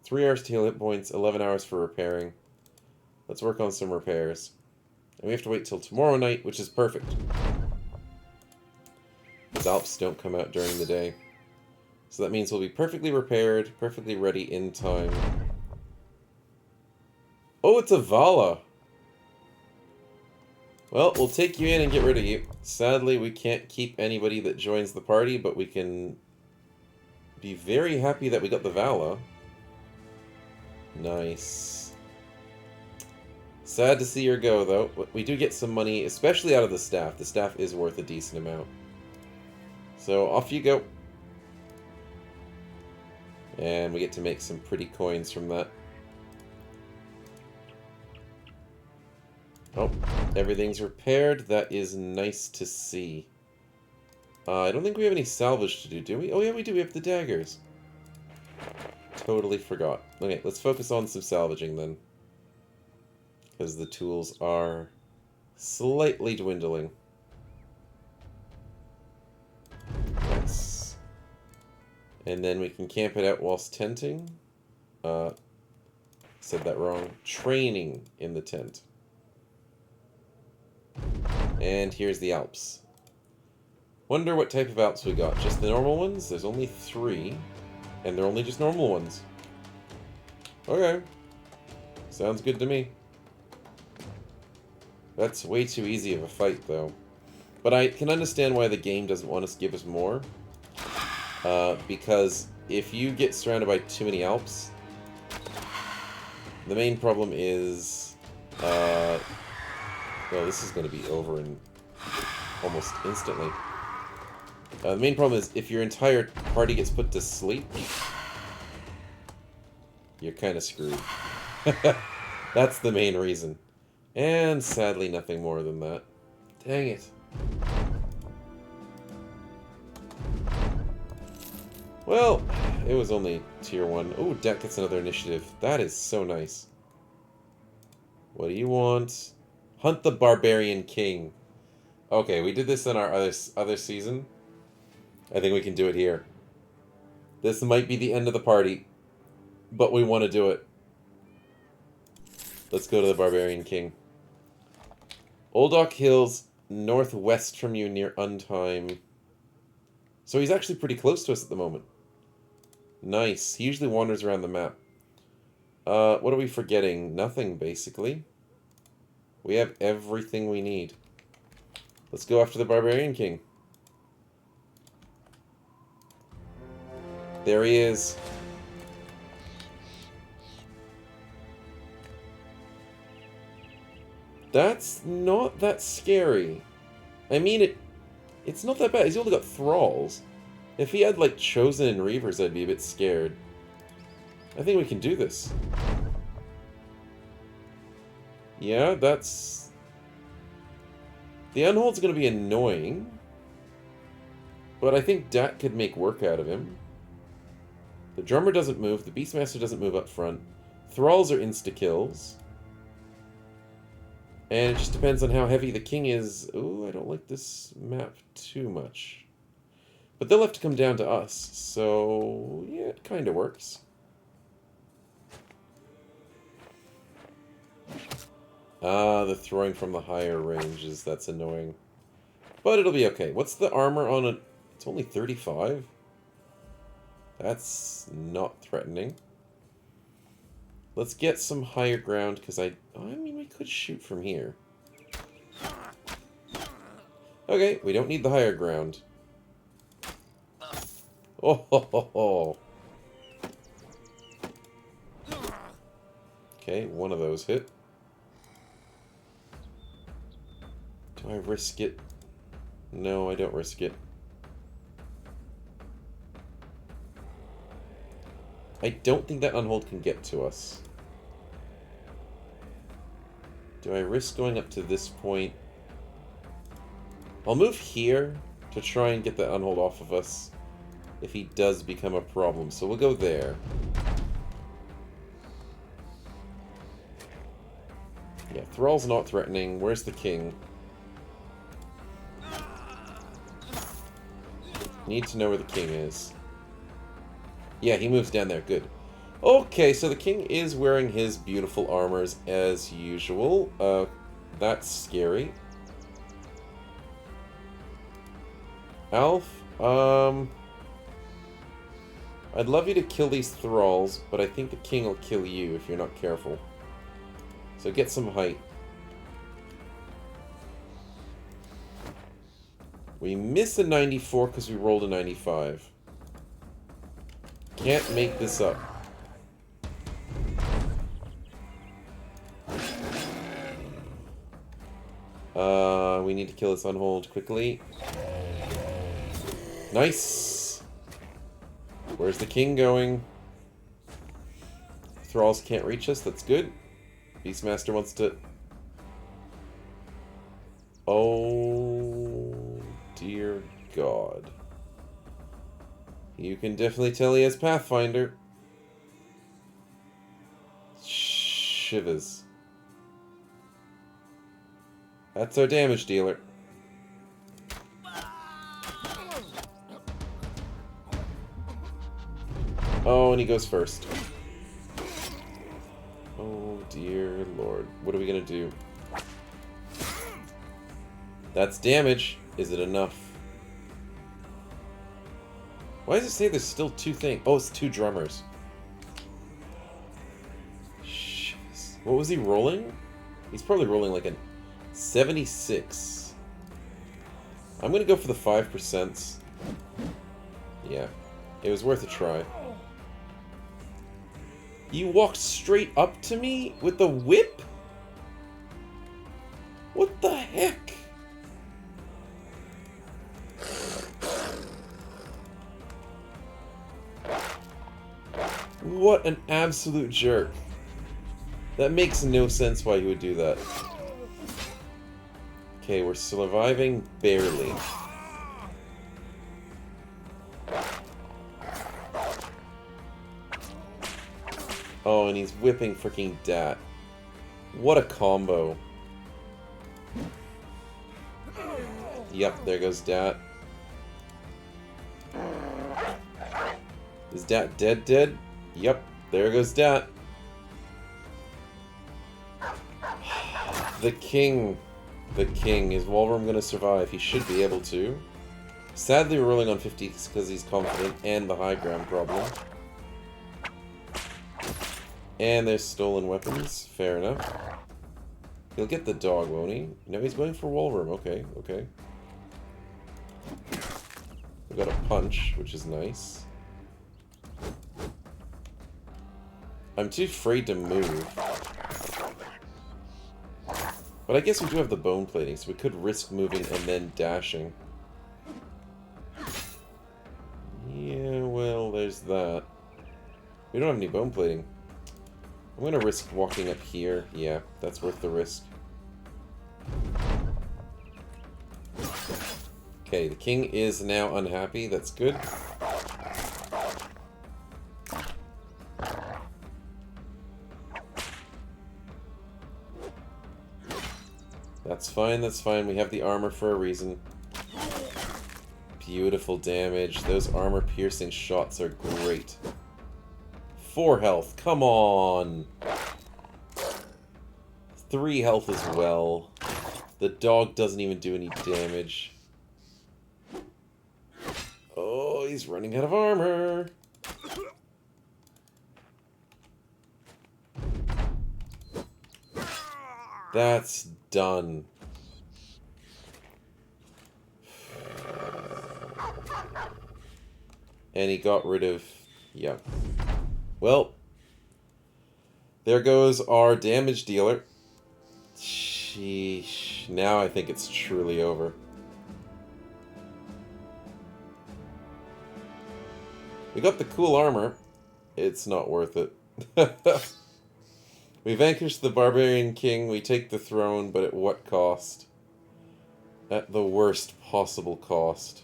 3 hours to heal hit points, 11 hours for repairing. Let's work on some repairs. And we have to wait till tomorrow night, which is perfect. Because Alps don't come out during the day. So that means we'll be perfectly repaired, perfectly ready in time. Oh, it's a Vala! Well, we'll take you in and get rid of you. Sadly, we can't keep anybody that joins the party, but we can be very happy that we got the Vala. Nice. Sad to see her go, though. We do get some money, especially out of the staff. The staff is worth a decent amount. So, off you go. And we get to make some pretty coins from that. Oh, everything's repaired. That is nice to see. I don't think we have any salvage to do we? Oh yeah, we do. We have the daggers. Totally forgot. Okay, let's focus on some salvaging then. Because the tools are slightly dwindling. Yes. And then we can camp it out whilst tenting. Said that wrong. Training in the tent. And here's the Alps. Wonder what type of Alps we got. Just the normal ones? There's only 3. And they're only just normal ones. Okay. Sounds good to me. That's way too easy of a fight, though. But I can understand why the game doesn't want us to give us more. Because if you get surrounded by too many Alps, the main problem is... well, this is going to be over in almost instantly. The main problem is if your entire party gets put to sleep, you're kind of screwed. That's the main reason. And sadly, nothing more than that. Dang it. Well, it was only tier 1. Oh, Deck gets another initiative. That is so nice. What do you want? Hunt the Barbarian King. Okay, we did this in our other season. I think we can do it here. This might be the end of the party, but we want to do it. Let's go to the Barbarian King. Oldok Hills, northwest from you near Untime. So he's actually pretty close to us at the moment. Nice. He usually wanders around the map. What are we forgetting? Nothing, basically. We have everything we need. Let's go after the Barbarian King. There he is. That's not that scary. I mean, it's not that bad. He's only got thralls. If he had, like, Chosen and Reavers, I'd be a bit scared. I think we can do this. Yeah, that's... The unhold's gonna be annoying. But I think Dat could make work out of him. The drummer doesn't move. The Beastmaster doesn't move up front. Thralls are insta-kills. And it just depends on how heavy the king is. Ooh, I don't like this map too much. But they'll have to come down to us. So, yeah, it kind of works. Ah, the throwing from the higher ranges. That's annoying. But it'll be okay. What's the armor on it? It's only 35? That's not threatening. Let's get some higher ground, because I mean, we could shoot from here. Okay, we don't need the higher ground. Oh, ho, ho, ho. Okay, one of those hit. Do I risk it? No, I don't risk it. I don't think that unhold can get to us. Do I risk going up to this point? I'll move here to try and get that unhold off of us if he does become a problem. So we'll go there. Yeah, Thrall's not threatening. Where's the king? Need to know where the king is. Yeah, he moves down there. Good. Okay, so the king is wearing his beautiful armors as usual. That's scary. Alf, I'd love you to kill these thralls, but I think the king will kill you if you're not careful. So get some height. We miss a 94 because we rolled a 95. Can't make this up. We need to kill this unhold quickly. Nice! Where's the king going? Thralls can't reach us, that's good. Beastmaster wants to... Oh, dear God. You can definitely tell he has Pathfinder. Shivers. That's our damage dealer. Oh, and he goes first. Oh, dear Lord. What are we gonna do? That's damage. Is it enough? Why does it say there's still two things? Oh, it's two drummers. Shiz. What was he rolling? He's probably rolling like a 76. I'm gonna go for the 5%. Yeah. It was worth a try. You walked straight up to me with the whip? What the heck? What an absolute jerk. That makes no sense why he would do that. Okay, we're surviving barely. Oh, and he's whipping freaking Dat. What a combo. Yep, there goes Dat. Is Dat dead? Yep, there goes Dat. The king. The king. Is Walworm going to survive? He should be able to. Sadly, we're rolling on 50 because he's confident and the high ground problem. And there's stolen weapons. Fair enough. He'll get the dog, won't he? No, he's going for Walworm. Okay, okay. We got a punch, which is nice. I'm too afraid to move. But I guess we do have the bone plating, so we could risk moving and then dashing. Yeah, well, there's that. We don't have any bone plating. I'm gonna risk walking up here. Yeah, that's worth the risk. Okay, the king is now unhappy. That's good. That's fine, that's fine. We have the armor for a reason. Beautiful damage. Those armor-piercing shots are great. 4 health. Come on! 3 health as well. The dog doesn't even do any damage. Oh, he's running out of armor. That's done. And he got rid of... yeah. Well, there goes our damage dealer. Sheesh. Now I think it's truly over. We got the cool armor. It's not worth it. We vanquished the Barbarian King. We take the throne, but at what cost? At the worst possible cost.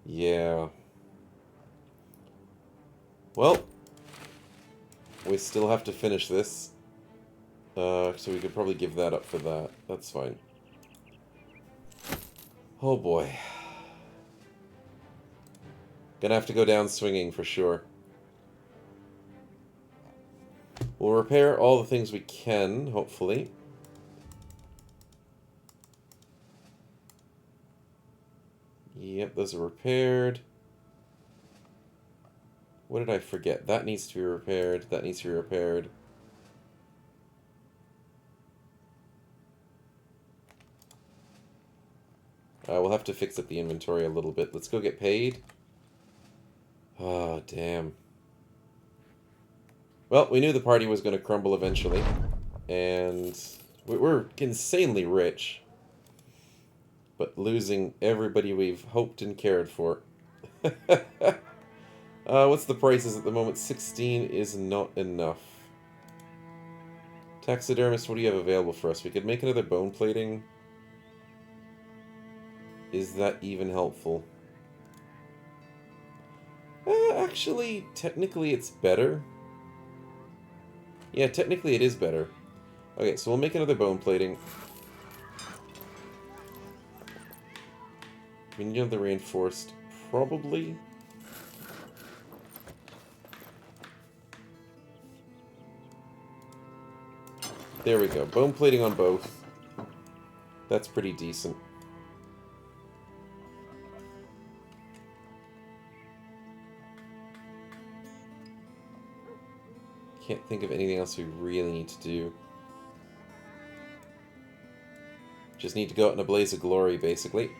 Yeah. Well, we still have to finish this. So we could probably give that up for that. That's fine. Oh boy. Gonna have to go down swinging for sure. We'll repair all the things we can, hopefully. Yep, those are repaired. What did I forget? That needs to be repaired. That needs to be repaired. We'll have to fix up the inventory a little bit. Let's go get paid. Oh, damn. Well, we knew the party was going to crumble eventually. And we're insanely rich. But losing everybody we've hoped and cared for. What's the prices at the moment? 16 is not enough. Taxidermist, what do you have available for us? We could make another bone plating. Is that even helpful? Actually, technically it's better. Yeah, technically it is better. Okay, so we'll make another bone plating. We need another reinforced, probably. There we go. Bone plating on both. That's pretty decent. Can't think of anything else we really need to do. Just need to go out in a blaze of glory, basically.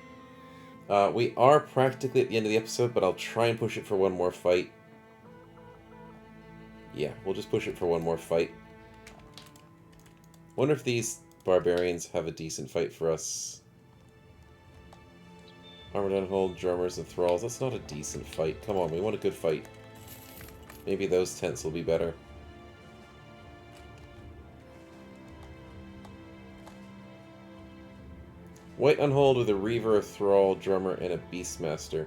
We are practically at the end of the episode, but I'll try and push it for one more fight. Yeah, we'll just push it for one more fight. Wonder if these barbarians have a decent fight for us. Armored unhold, drummers, and thralls. That's not a decent fight. Come on, we want a good fight. Maybe those tents will be better. White unhold with a reaver, a thrall, drummer, and a beastmaster.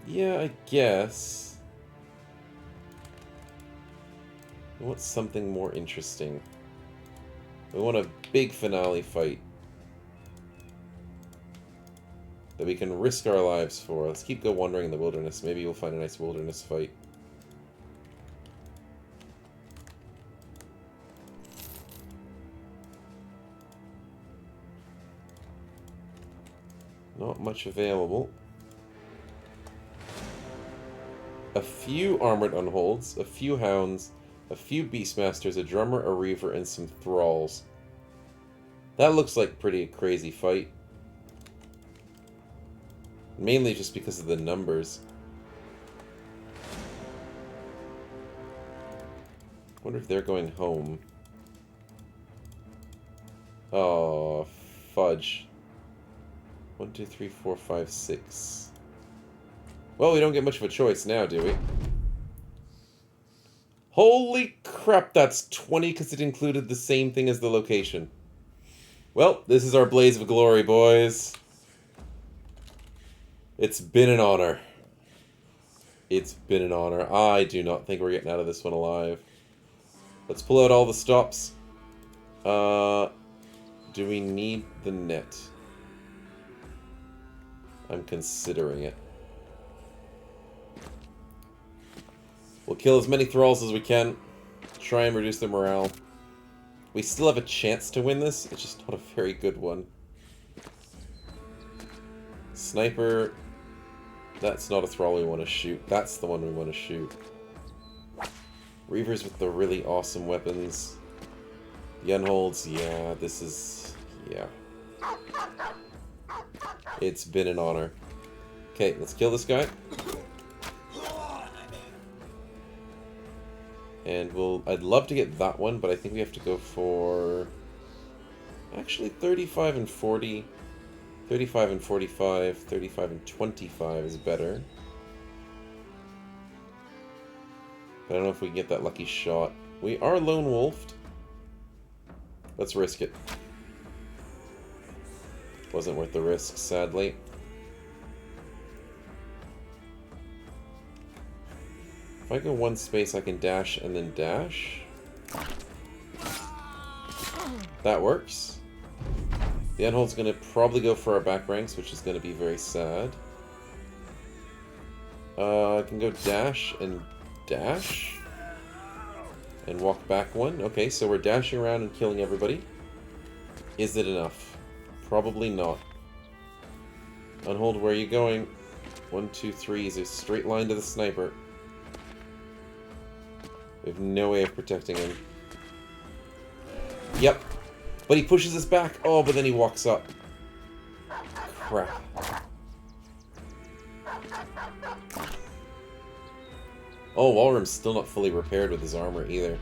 Yeah, I guess. We want something more interesting. We want a big finale fight that we can risk our lives for. Let's go wandering in the wilderness. Maybe we'll find a nice wilderness fight. Not much available. A few armored unholds, a few hounds, a few beastmasters, a drummer, a reaver, and some thralls. That looks like a pretty crazy fight. Mainly just because of the numbers. Wonder if they're going home. Oh, fudge. 1, 2, 3, 4, 5, 6. Well, we don't get much of a choice now, do we? Holy crap, that's 20 because it included the same thing as the location. Well, this is our blaze of glory, boys. It's been an honor. It's been an honor. I do not think we're getting out of this one alive. Let's pull out all the stops. Do we need the net? I'm considering it. We'll kill as many thralls as we can. Try and reduce their morale. We still have a chance to win this. It's just not a very good one. Sniper. That's not a thrall we want to shoot. That's the one we want to shoot. Reavers with the really awesome weapons. The unholds. Yeah, this is... yeah. It's been an honor. Okay, let's kill this guy. And I'd love to get that one, but I think we have to go for... actually, 35 and 40. 35 and 45. 35 and 25 is better. But I don't know if we can get that lucky shot. We are lone wolfed. Let's risk it. Wasn't worth the risk, sadly. If I go one space, I can dash and then dash. That works. The unhold's going to probably go for our back ranks, which is going to be very sad. I can go dash and dash. And walk back one. Okay, so we're dashing around and killing everybody. Is it enough? Probably not. Unhold, where are you going? 1, 2, 3 is a straight line to the sniper. We have no way of protecting him. Yep. But he pushes us back. Oh, but then he walks up. crap. Oh, Walrum's still not fully repaired with his armor either.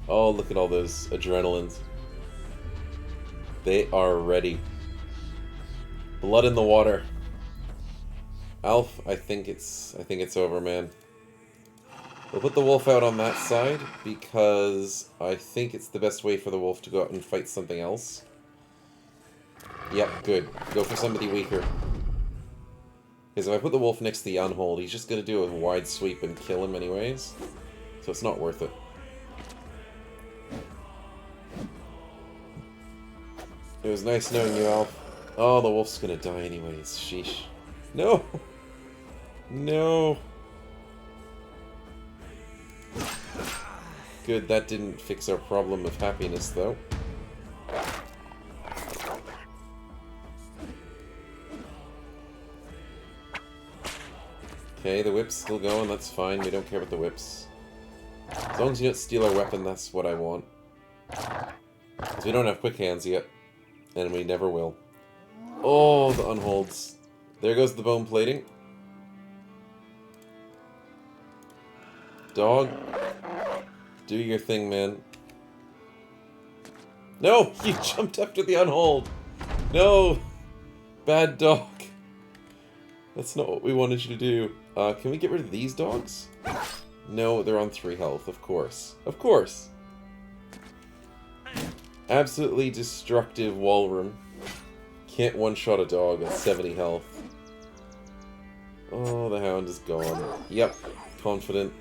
Oh, look at all those adrenalines. They are ready. Blood in the water. Alf, I think it's over, man. We'll put the wolf out on that side because I think it's the best way for the wolf to go out and fight something else. Yep, good. Go for somebody weaker. Because if I put the wolf next to the unhold, he's just going to do a wide sweep and kill him anyways. So it's not worth it. It was nice knowing you, Alf. Oh, the wolf's going to die anyways. Sheesh. No! No! Good, that didn't fix our problem of happiness, though. Okay, the whip's still going, that's fine. We don't care about the whips. As long as you don't steal our weapon, that's what I want. Because we don't have quick hands yet. And we never will. Oh, the unholds. There goes the bone plating. Dog. Do your thing, man. No! You jumped after the unhold! No! Bad dog. That's not what we wanted you to do. Can we get rid of these dogs? No, they're on 3 health, of course. Of course! Absolutely destructive Walrun. Can't one-shot a dog at 70 health. Oh, the hound is gone. Yep, confident.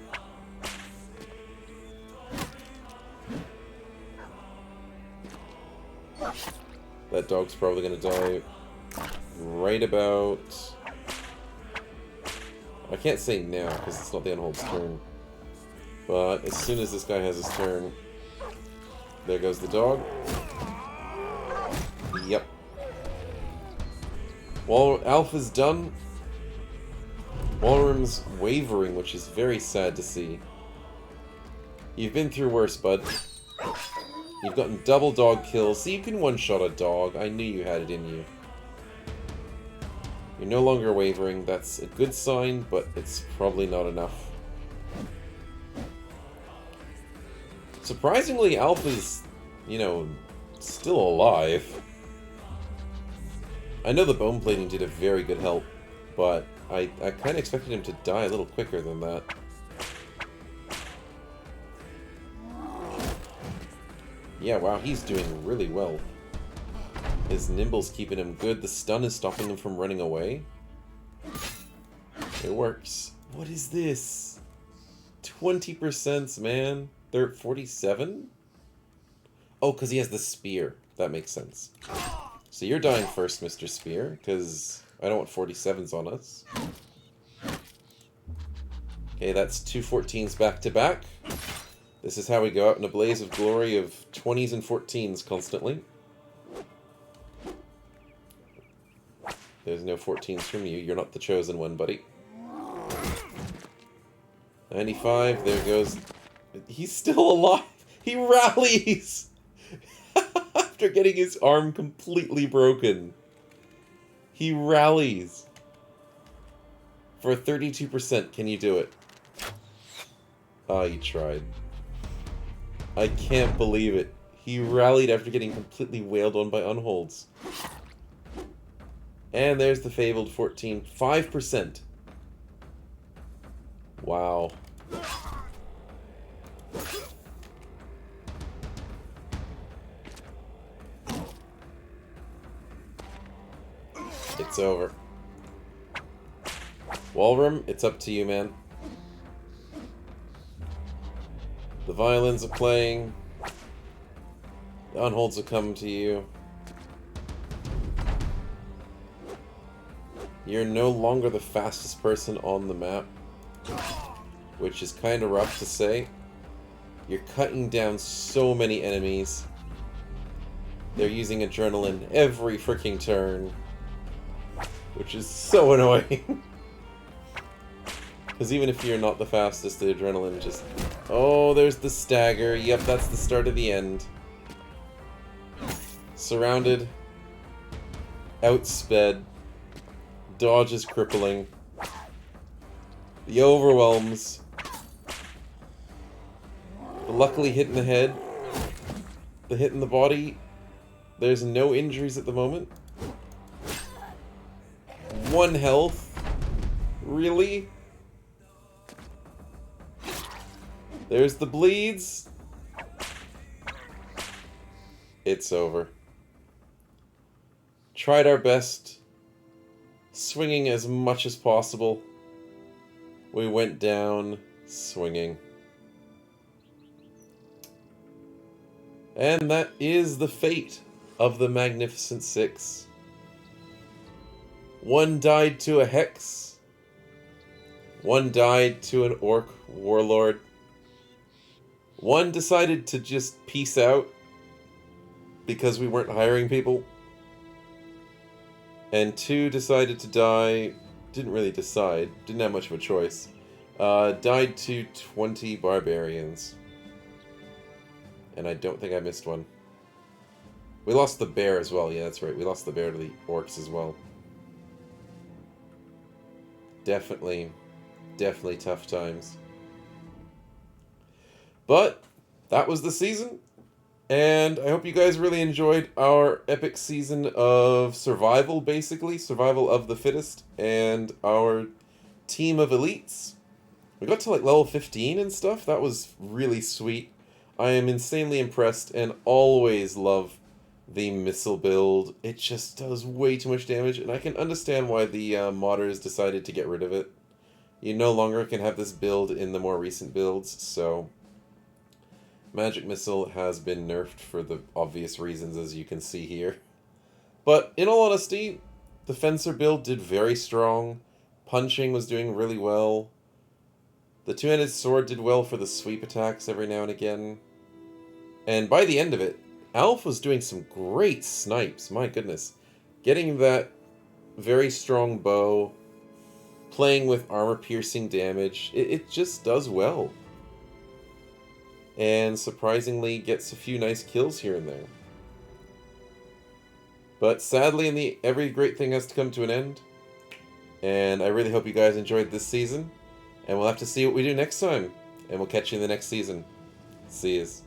That dog's probably gonna die right about... I can't say now, because it's not the unhold's turn. But as soon as this guy has his turn... There goes the dog. Yep. Alpha's done. Walrum's wavering, which is very sad to see. You've been through worse, bud. You've gotten double dog kills, so you can one-shot a dog. I knew you had it in you. You're no longer wavering. That's a good sign, but it's probably not enough. Surprisingly, Alpha's, you know, still alive. I know the bone plating did a very good help, but I kind of expected him to die a little quicker than that. Yeah, wow, he's doing really well. His nimble's keeping him good. The stun is stopping him from running away. It works. What is this? 20%, man. They're at 47? Oh, because he has the spear. That makes sense. So you're dying first, Mr. Spear, because I don't want 47s on us. Okay, that's 2 14s back to back. This is how we go out in a blaze of glory of 20s and 14s constantly. There's no 14s from you. You're not the chosen one, buddy. 95, there goes... He's still alive! He rallies! After getting his arm completely broken. He rallies. For 32%, can you do it? Ah, you tried. I can't believe it. He rallied after getting completely wailed on by unholds. And there's the fabled 14. 5%. Wow. It's over. Walrum, it's up to you, man. The violins are playing. The unholds will come to you. You're no longer the fastest person on the map, which is kind of rough to say. You're cutting down so many enemies. They're using adrenaline every freaking turn, which is so annoying. Because even if you're not the fastest, the adrenaline just... Oh, there's the stagger. Yep, that's the start of the end. Surrounded. outsped. Dodge is crippling. The overwhelms. The luckily hit in the head. The hit in the body. There's no injuries at the moment. 1 health. Really? There's the bleeds. It's over. Tried our best. Swinging as much as possible. We went down swinging. And that is the fate of the Magnificent Six. 1 died to a Hex. 1 died to an Orc Warlord. 1 decided to just peace out because we weren't hiring people. And 2 decided to die, didn't really decide, didn't have much of a choice. Died to 20 Barbarians. And I don't think I missed one. We lost the bear as well, yeah, that's right. We lost the bear to the orcs as well. Definitely tough times. But that was the season. And I hope you guys really enjoyed our epic season of survival, basically. Survival of the fittest. And our team of elites. We got to like level 15 and stuff. That was really sweet. I am insanely impressed and always love the missile build. It just does way too much damage. And I can understand why the modders decided to get rid of it. You no longer can have this build in the more recent builds, so Magic Missile has been nerfed for the obvious reasons, as you can see here. But in all honesty, the Fencer build did very strong. Punching was doing really well. The two-handed sword did well for the sweep attacks every now and again. And by the end of it, Alf was doing some great snipes, my goodness. Getting that very strong bow, playing with armor-piercing damage, it just does well. And surprisingly gets a few nice kills here and there. But sadly, every great thing has to come to an end. And I really hope you guys enjoyed this season. And we'll have to see what we do next time. And we'll catch you in the next season. See yous.